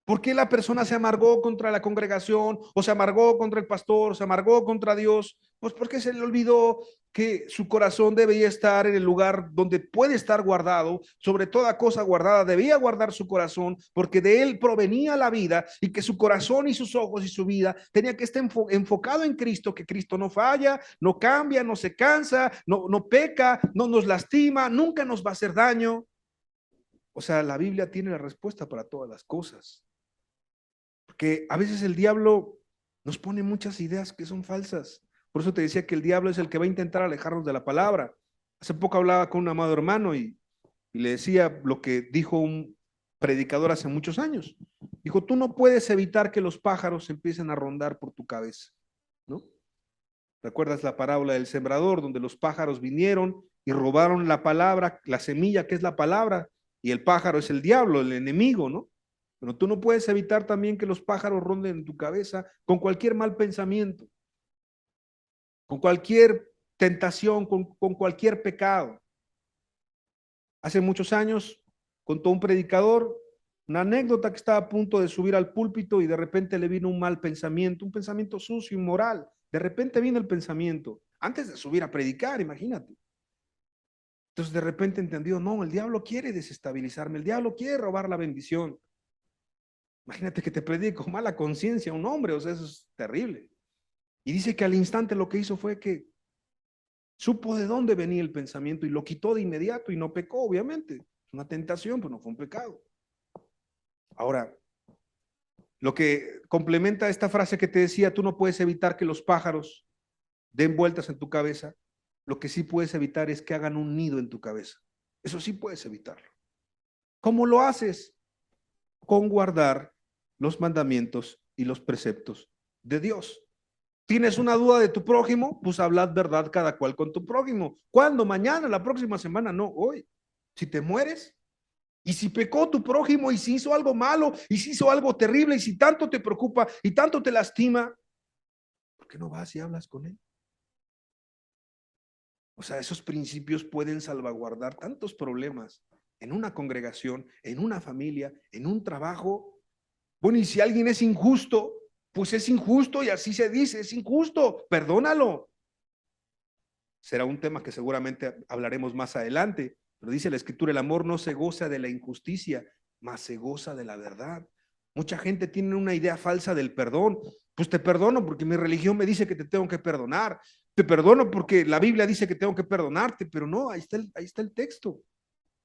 ¿Por qué la persona se amargó contra la congregación o se amargó contra el pastor, o se amargó contra Dios? Pues porque se le olvidó que su corazón debía estar en el lugar donde puede estar guardado, sobre toda cosa guardada, debía guardar su corazón porque de él provenía la vida y que su corazón y sus ojos y su vida tenía que estar enfocado en Cristo, que Cristo no falla, no cambia, no se cansa, no peca, no nos lastima, nunca nos va a hacer daño. O sea, la Biblia tiene la respuesta para todas las cosas. Porque a veces el diablo nos pone muchas ideas que son falsas. Por eso te decía que el diablo es el que va a intentar alejarnos de la palabra. Hace poco hablaba con un amado hermano y le decía lo que dijo un predicador hace muchos años. Dijo, tú no puedes evitar que los pájaros empiecen a rondar por tu cabeza, ¿no? ¿Recuerdas la parábola del sembrador, donde los pájaros vinieron y robaron la palabra, la semilla que es la palabra, y el pájaro es el diablo, el enemigo, ¿no? Pero tú no puedes evitar también que los pájaros ronden en tu cabeza con cualquier mal pensamiento, con cualquier tentación, con cualquier pecado. Hace muchos años contó un predicador una anécdota que estaba a punto de subir al púlpito y de repente le vino un mal pensamiento, un pensamiento sucio, inmoral. De repente vino el pensamiento, antes de subir a predicar, imagínate. Entonces de repente entendió, no, el diablo quiere desestabilizarme, el diablo quiere robar la bendición. Imagínate que te predico mala conciencia a un hombre, o sea, eso es terrible. Y dice que al instante lo que hizo fue que supo de dónde venía el pensamiento y lo quitó de inmediato y no pecó, obviamente. Es una tentación, pero no fue un pecado. Ahora, lo que complementa esta frase que te decía, tú no puedes evitar que los pájaros den vueltas en tu cabeza. Lo que sí puedes evitar es que hagan un nido en tu cabeza. Eso sí puedes evitarlo. ¿Cómo lo haces? Con guardar los mandamientos y los preceptos de Dios. ¿Tienes una duda de tu prójimo? Pues hablad verdad cada cual con tu prójimo. ¿Cuándo? Mañana, la próxima semana, no, hoy. Si te mueres, y si pecó tu prójimo, y si hizo algo malo, y si hizo algo terrible, y si tanto te preocupa y tanto te lastima, ¿por qué no vas y hablas con él? O sea, esos principios pueden salvaguardar tantos problemas en una congregación, en una familia, en un trabajo. Bueno, y si alguien es injusto, pues es injusto y así se dice, es injusto, perdónalo. Será un tema que seguramente hablaremos más adelante, pero dice la Escritura, el amor no se goza de la injusticia, mas se goza de la verdad. Mucha gente tiene una idea falsa del perdón. Pues te perdono porque mi religión me dice que te tengo que perdonar. Te perdono porque la Biblia dice que tengo que perdonarte, pero no, ahí está el texto.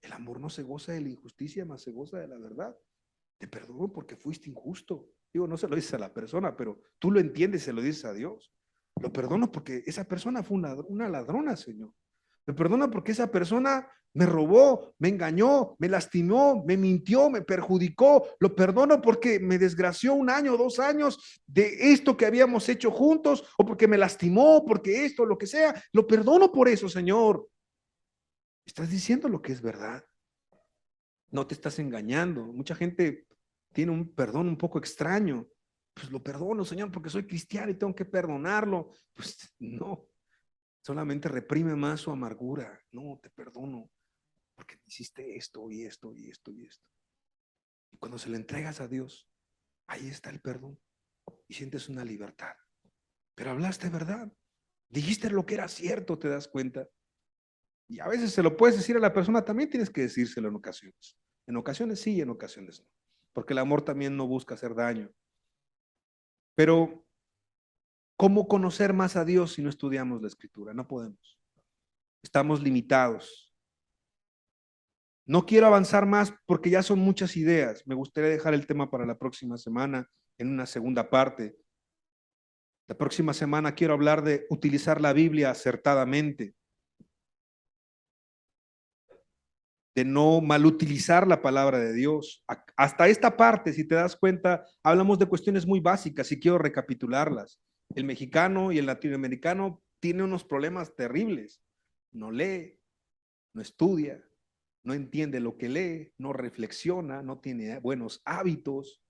El amor no se goza de la injusticia, mas se goza de la verdad. Te perdono porque fuiste injusto. Digo, no se lo dices a la persona, pero tú lo entiendes, se lo dices a Dios. Lo perdono porque esa persona fue una ladrona, Señor. Me perdona porque esa persona me robó, me engañó, me lastimó, me mintió, me perjudicó. Lo perdono porque me desgració 1 año, 2 años de esto que habíamos hecho juntos, o porque me lastimó, porque esto, lo que sea. Lo perdono por eso, Señor. Estás diciendo lo que es verdad. No te estás engañando. Mucha gente tiene un perdón un poco extraño. Pues lo perdono, Señor, porque soy cristiano y tengo que perdonarlo. Pues no, solamente reprime más su amargura. No, te perdono porque hiciste esto y esto y esto y esto. Y cuando se le entregas a Dios, ahí está el perdón y sientes una libertad. Pero hablaste verdad, dijiste lo que era cierto, te das cuenta. Y a veces se lo puedes decir a la persona, también tienes que decírselo en ocasiones. En ocasiones sí, en ocasiones no. Porque el amor también no busca hacer daño. Pero, ¿cómo conocer más a Dios si no estudiamos la Escritura? No podemos. Estamos limitados. No quiero avanzar más porque ya son muchas ideas. Me gustaría dejar el tema para la próxima semana en una segunda parte. La próxima semana quiero hablar de utilizar la Biblia acertadamente, de no malutilizar la palabra de Dios. Hasta esta parte, si te das cuenta, hablamos de cuestiones muy básicas y quiero recapitularlas. El mexicano y el latinoamericano tienen unos problemas terribles. No lee, no estudia, no entiende lo que lee, no reflexiona, no tiene buenos hábitos.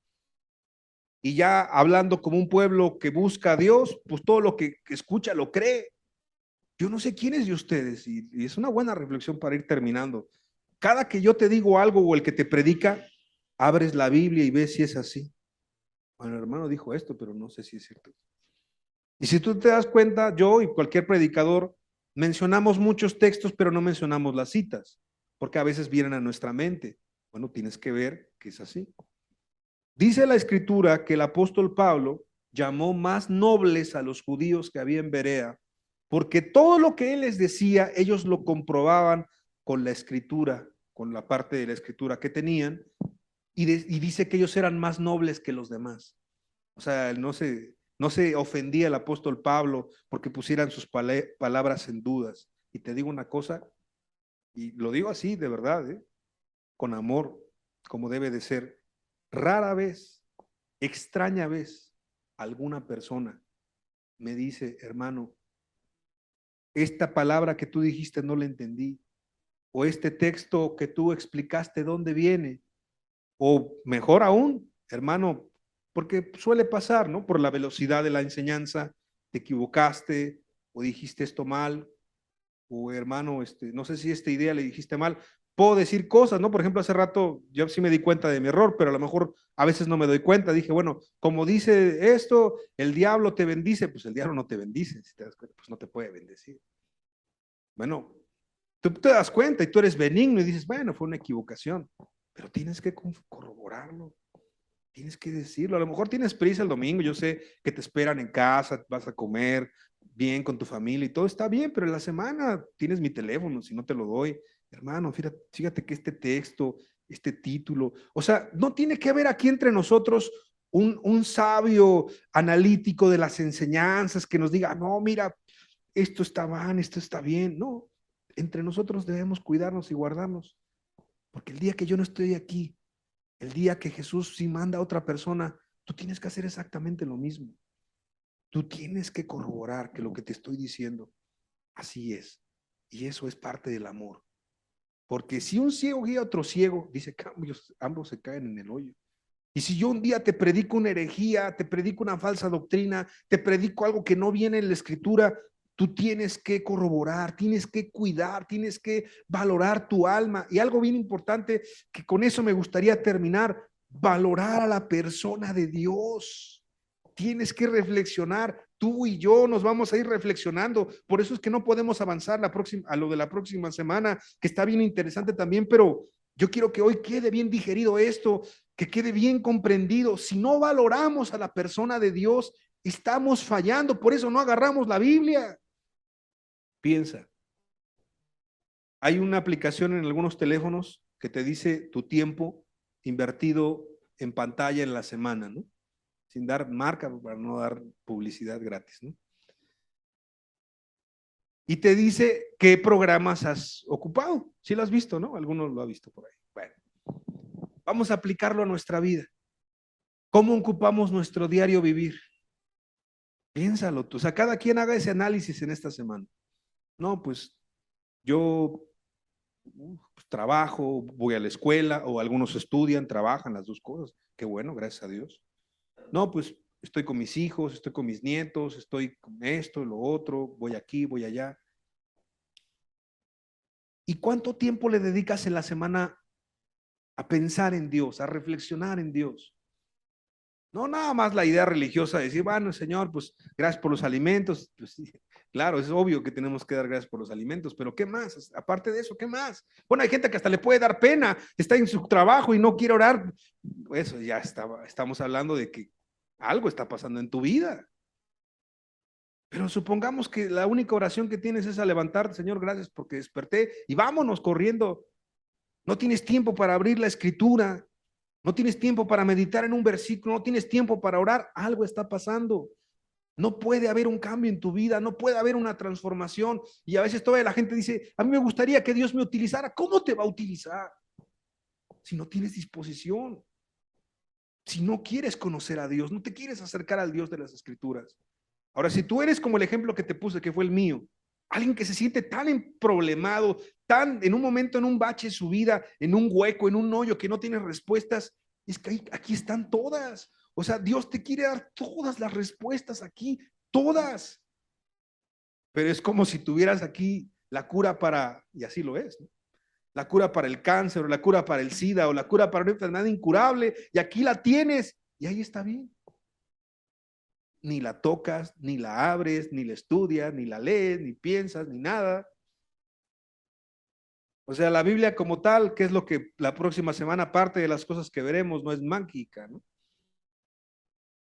Y ya hablando como un pueblo que busca a Dios, pues todo lo que escucha lo cree. Yo no sé quién es de ustedes y es una buena reflexión para ir terminando. Cada que yo te digo algo o el que te predica, abres la Biblia y ves si es así. Bueno, el hermano dijo esto, pero no sé si es cierto. Y si tú te das cuenta, yo y cualquier predicador mencionamos muchos textos, pero no mencionamos las citas, porque a veces vienen a nuestra mente. Bueno, tienes que ver que es así. Dice la Escritura que el apóstol Pablo llamó más nobles a los judíos que había en Berea, porque todo lo que él les decía, ellos lo comprobaban con la Escritura, con la parte de la Escritura que tenían, y dice que ellos eran más nobles que los demás. O sea, no se ofendía el apóstol Pablo porque pusieran sus palabras en dudas. Y te digo una cosa, y lo digo así de verdad, con amor, como debe de ser. Rara vez, extraña vez, alguna persona me dice, hermano, esta palabra que tú dijiste no la entendí, o este texto que tú explicaste dónde viene, o mejor aún, hermano, porque suele pasar, ¿no? Por la velocidad de la enseñanza, te equivocaste o dijiste esto mal, o hermano, no sé si esta idea le dijiste mal. Puedo decir cosas, ¿no? Por ejemplo, hace rato yo sí me di cuenta de mi error, pero a lo mejor a veces no me doy cuenta. Dije, bueno, como dice esto, el diablo te bendice, pues el diablo no te bendice, si te das cuenta, pues no te puede bendecir. Bueno, tú te das cuenta y tú eres benigno y dices, bueno, fue una equivocación, pero tienes que corroborarlo. Tienes que decirlo. A lo mejor tienes prisa el domingo. Yo sé que te esperan en casa, vas a comer bien con tu familia y todo está bien, pero en la semana tienes mi teléfono, si no te lo doy. Hermano, fíjate que este texto, este título, o sea, no tiene que haber aquí entre nosotros un sabio analítico de las enseñanzas que nos diga, no, mira, esto está mal, esto está bien. No, entre nosotros debemos cuidarnos y guardarnos, porque el día que yo no estoy aquí, el día que Jesús sí manda a otra persona, tú tienes que hacer exactamente lo mismo. Tú tienes que corroborar que lo que te estoy diciendo, así es. Y eso es parte del amor. Porque si un ciego guía a otro ciego, dice, ambos se caen en el hoyo. Y si yo un día te predico una herejía, te predico una falsa doctrina, te predico algo que no viene en la Escritura, tú tienes que corroborar, tienes que cuidar, tienes que valorar tu alma. Y algo bien importante, que con eso me gustaría terminar, valorar a la persona de Dios. Tienes que reflexionar, tú y yo nos vamos a ir reflexionando. Por eso es que no podemos avanzar a lo de la próxima semana, que está bien interesante también, pero yo quiero que hoy quede bien digerido esto, que quede bien comprendido. Si no valoramos a la persona de Dios, estamos fallando. Por eso no agarramos la Biblia. Piensa. Hay una aplicación en algunos teléfonos que te dice tu tiempo invertido en pantalla en la semana, ¿no? Sin dar marca para no dar publicidad gratis, ¿no? Y te dice qué programas has ocupado. Sí lo has visto, ¿no? Algunos lo ha visto por ahí. Bueno, vamos a aplicarlo a nuestra vida. ¿Cómo ocupamos nuestro diario vivir? Piénsalo tú. O sea, cada quien haga ese análisis en esta semana. No, pues yo pues, trabajo, voy a la escuela, o algunos estudian, trabajan, las dos cosas. Qué bueno, gracias a Dios. No, pues estoy con mis hijos, estoy con mis nietos, estoy con esto, lo otro, voy aquí, voy allá. ¿Y cuánto tiempo le dedicas en la semana a pensar en Dios, a reflexionar en Dios? No nada más la idea religiosa de decir, bueno, Señor, pues gracias por los alimentos. Pues, sí, claro, es obvio que tenemos que dar gracias por los alimentos, pero ¿qué más? Aparte de eso, ¿qué más? Bueno, hay gente que hasta le puede dar pena, está en su trabajo y no quiere orar. Eso ya estamos hablando de que algo está pasando en tu vida. Pero supongamos que la única oración que tienes es a levantarte, Señor, gracias porque desperté y vámonos corriendo. No tienes tiempo para abrir la escritura, no tienes tiempo para meditar en un versículo, no tienes tiempo para orar, algo está pasando. No puede haber un cambio en tu vida, no puede haber una transformación. Y a veces toda la gente dice, a mí me gustaría que Dios me utilizara. ¿Cómo te va a utilizar? Si no tienes disposición, si no quieres conocer a Dios, no te quieres acercar al Dios de las Escrituras. Ahora, si tú eres como el ejemplo que te puse, que fue el mío, alguien que se siente tan emproblemado, tan en un momento, en un bache de su vida, en un hueco, en un hoyo que no tiene respuestas, es que aquí están todas. O sea, Dios te quiere dar todas las respuestas aquí, todas. Pero es como si tuvieras aquí la cura para, y así lo es, ¿no? La cura para el cáncer, o la cura para el SIDA, o la cura para una enfermedad incurable, y aquí la tienes, y ahí está bien. Ni la tocas, ni la abres, ni la estudias, ni la lees, ni piensas, ni nada. O sea, la Biblia como tal, que es lo que la próxima semana, parte de las cosas que veremos, no es mágica, ¿no?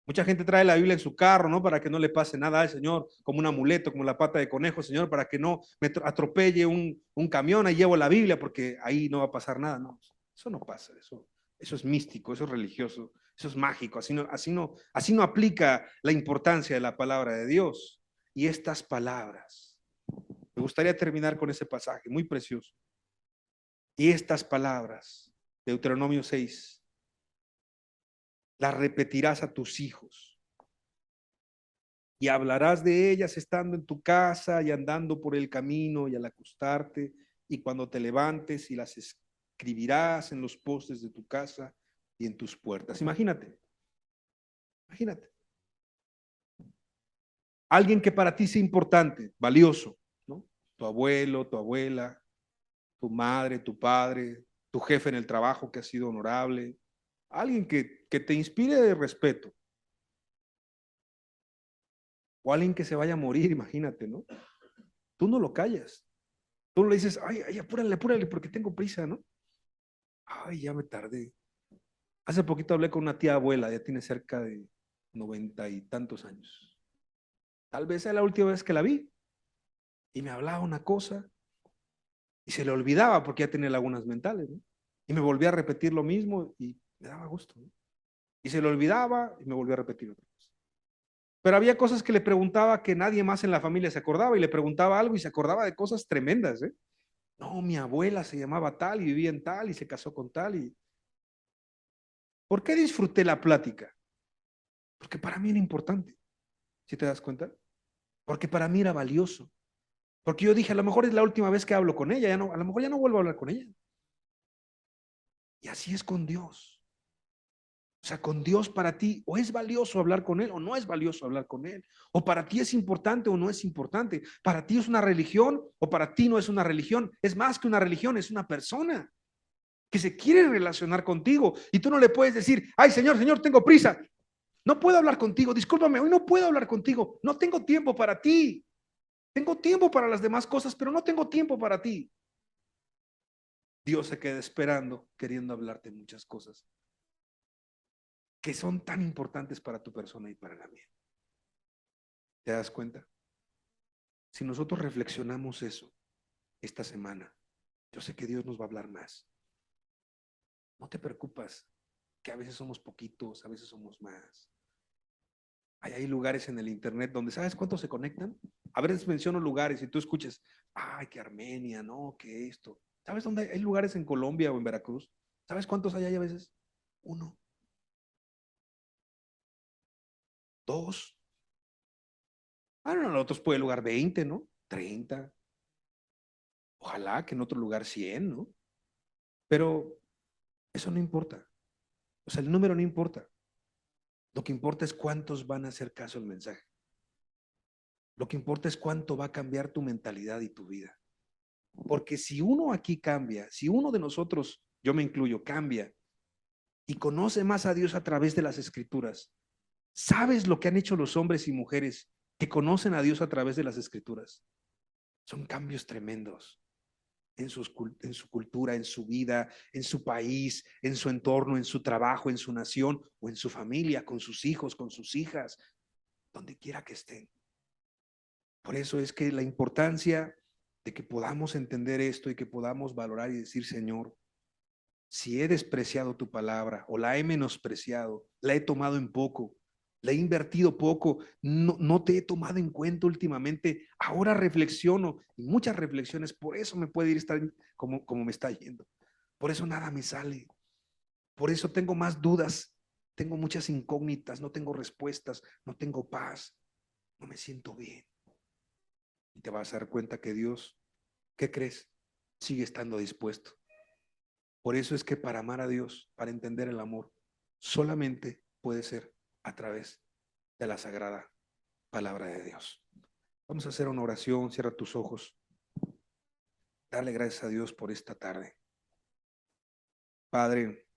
Mucha gente trae la Biblia en su carro, ¿no? Para que no le pase nada al Señor, como un amuleto, como la pata de conejo, Señor, para que no me atropelle un camión, ahí llevo la Biblia porque ahí no va a pasar nada. No, eso no pasa, eso es místico, eso es religioso, eso es mágico, así no aplica la importancia de la palabra de Dios. Y estas palabras, me gustaría terminar con ese pasaje, muy precioso. Y estas palabras, Deuteronomio 6, las repetirás a tus hijos y hablarás de ellas estando en tu casa y andando por el camino y al acostarte y cuando te levantes y las escribirás en los postes de tu casa y en tus puertas. Imagínate, imagínate. Alguien que para ti sea importante, valioso, ¿no? Tu abuelo, tu abuela, tu madre, tu padre, tu jefe en el trabajo que ha sido honorable, alguien que te inspire de respeto. O alguien que se vaya a morir, imagínate, ¿no? Tú no lo callas. Tú no le dices, ay, ay, apúrale, apúrale, porque tengo prisa, ¿no? Ay, ya me tardé. Hace poquito hablé con una tía abuela, ya tiene cerca de 90 y tantos años. Tal vez sea la última vez que la vi. Y me hablaba una cosa y se le olvidaba porque ya tenía lagunas mentales, ¿no? Y me volvía a repetir lo mismo y me daba gusto, ¿no? Y se le olvidaba y me volvía a repetir otra cosa. Pero había cosas que le preguntaba que nadie más en la familia se acordaba y le preguntaba algo y se acordaba de cosas tremendas, ¿eh? No, mi abuela se llamaba tal y vivía en tal y se casó con tal y... ¿Por qué disfruté la plática? Porque para mí era importante, ¿sí te das cuenta? Porque para mí era valioso. Porque yo dije, a lo mejor es la última vez que hablo con ella, ya no, a lo mejor ya no vuelvo a hablar con ella. Y así es con Dios. O sea, con Dios para ti o es valioso hablar con Él o no es valioso hablar con Él. O para ti es importante o no es importante. Para ti es una religión o para ti no es una religión. Es más que una religión, es una persona que se quiere relacionar contigo. Y tú no le puedes decir, ay, Señor, Señor, tengo prisa. No puedo hablar contigo. Discúlpame, hoy no puedo hablar contigo. No tengo tiempo para ti. Tengo tiempo para las demás cosas, pero no tengo tiempo para ti. Dios se queda esperando, queriendo hablarte muchas cosas que son tan importantes para tu persona y para la mía. ¿Te das cuenta? Si nosotros reflexionamos eso esta semana, yo sé que Dios nos va a hablar más. No te preocupas, que a veces somos poquitos, a veces somos más. Hay lugares en el internet donde, ¿sabes cuántos se conectan? A veces menciono lugares y tú escuchas, ay, que Armenia, no, que esto. ¿Sabes dónde hay lugares en Colombia o en Veracruz? ¿Sabes cuántos hay a veces? 1, 2. Ah, no, nosotros puede lugar 20, ¿no? 30. Ojalá que en otro lugar 100, ¿no? Pero eso no importa. O sea, el número no importa. Lo que importa es cuántos van a hacer caso al mensaje. Lo que importa es cuánto va a cambiar tu mentalidad y tu vida. Porque si uno aquí cambia, si uno de nosotros, yo me incluyo, cambia y conoce más a Dios a través de las Escrituras, ¿sabes lo que han hecho los hombres y mujeres que conocen a Dios a través de las Escrituras? Son cambios tremendos en su cultura, en su vida, en su país, en su entorno, en su trabajo, en su nación o en su familia, con sus hijos, con sus hijas, donde quiera que estén. Por eso es que la importancia de que podamos entender esto y que podamos valorar y decir, Señor, si he despreciado tu palabra o la he menospreciado, la he tomado en poco, la he invertido poco, no te he tomado en cuenta últimamente, ahora reflexiono y muchas reflexiones, por eso me puede ir estar como me está yendo, por eso nada me sale, por eso tengo más dudas, tengo muchas incógnitas, no tengo respuestas, no tengo paz, no me siento bien. Y te vas a dar cuenta que Dios, ¿qué crees? Sigue estando dispuesto. Por eso es que para amar a Dios, para entender el amor, solamente puede ser a través de la sagrada palabra de Dios. Vamos a hacer una oración, cierra tus ojos. Darle gracias a Dios por esta tarde. Padre,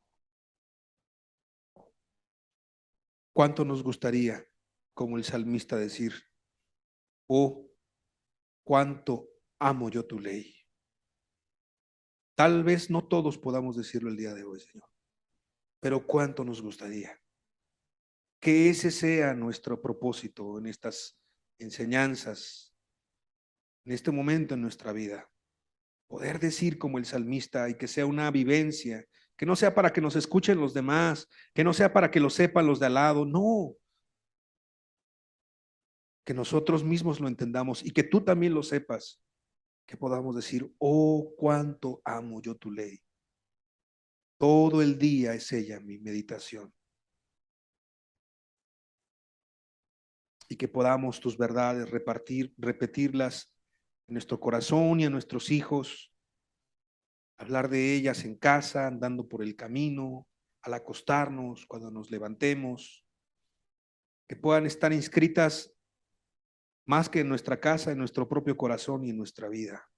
¿cuánto nos gustaría, como el salmista, decir, oh, cuánto amo yo tu ley? Tal vez no todos podamos decirlo el día de hoy, Señor, pero cuánto nos gustaría que ese sea nuestro propósito en estas enseñanzas, en este momento en nuestra vida. Poder decir como el salmista y que sea una vivencia, que no sea para que nos escuchen los demás, que no sea para que lo sepan los de al lado, no. Que nosotros mismos lo entendamos y que tú también lo sepas, que podamos decir, oh, cuánto amo yo tu ley. Todo el día es ella mi meditación. Y que podamos tus verdades repetirlas en nuestro corazón y a nuestros hijos, hablar de ellas en casa, andando por el camino, al acostarnos, cuando nos levantemos, que puedan estar inscritas más que en nuestra casa, en nuestro propio corazón y en nuestra vida.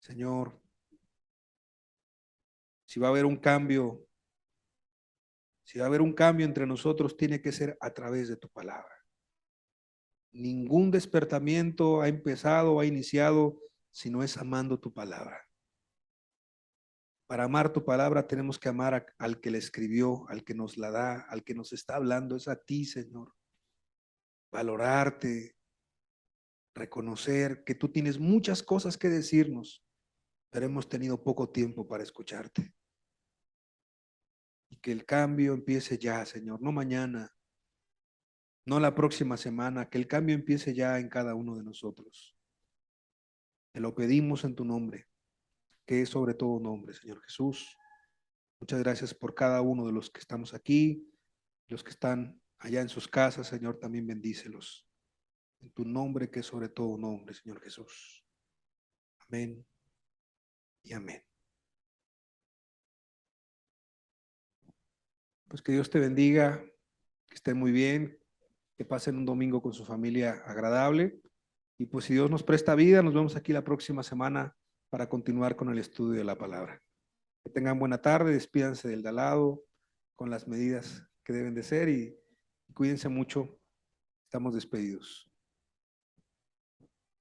Señor, si va a haber un cambio, si va a haber un cambio entre nosotros, tiene que ser a través de tu palabra. Ningún despertamiento ha empezado, ha iniciado, si no es amando tu palabra. Para amar tu palabra tenemos que amar al que la escribió, al que nos la da, al que nos está hablando, es a ti, Señor. Valorarte, reconocer que tú tienes muchas cosas que decirnos, pero hemos tenido poco tiempo para escucharte. Y que el cambio empiece ya, Señor, no mañana, no la próxima semana, que el cambio empiece ya en cada uno de nosotros. Te lo pedimos en tu nombre, que es sobre todo nombre, Señor Jesús. Muchas gracias por cada uno de los que estamos aquí, los que están allá en sus casas, Señor, también bendícelos. En tu nombre, que es sobre todo nombre, Señor Jesús. Amén y amén. Pues que Dios te bendiga, que estén muy bien, que pasen un domingo con su familia agradable. Y pues si Dios nos presta vida, nos vemos aquí la próxima semana para continuar con el estudio de la palabra. Que tengan buena tarde, despídanse del de al lado con las medidas que deben de ser y cuídense mucho. Estamos despedidos.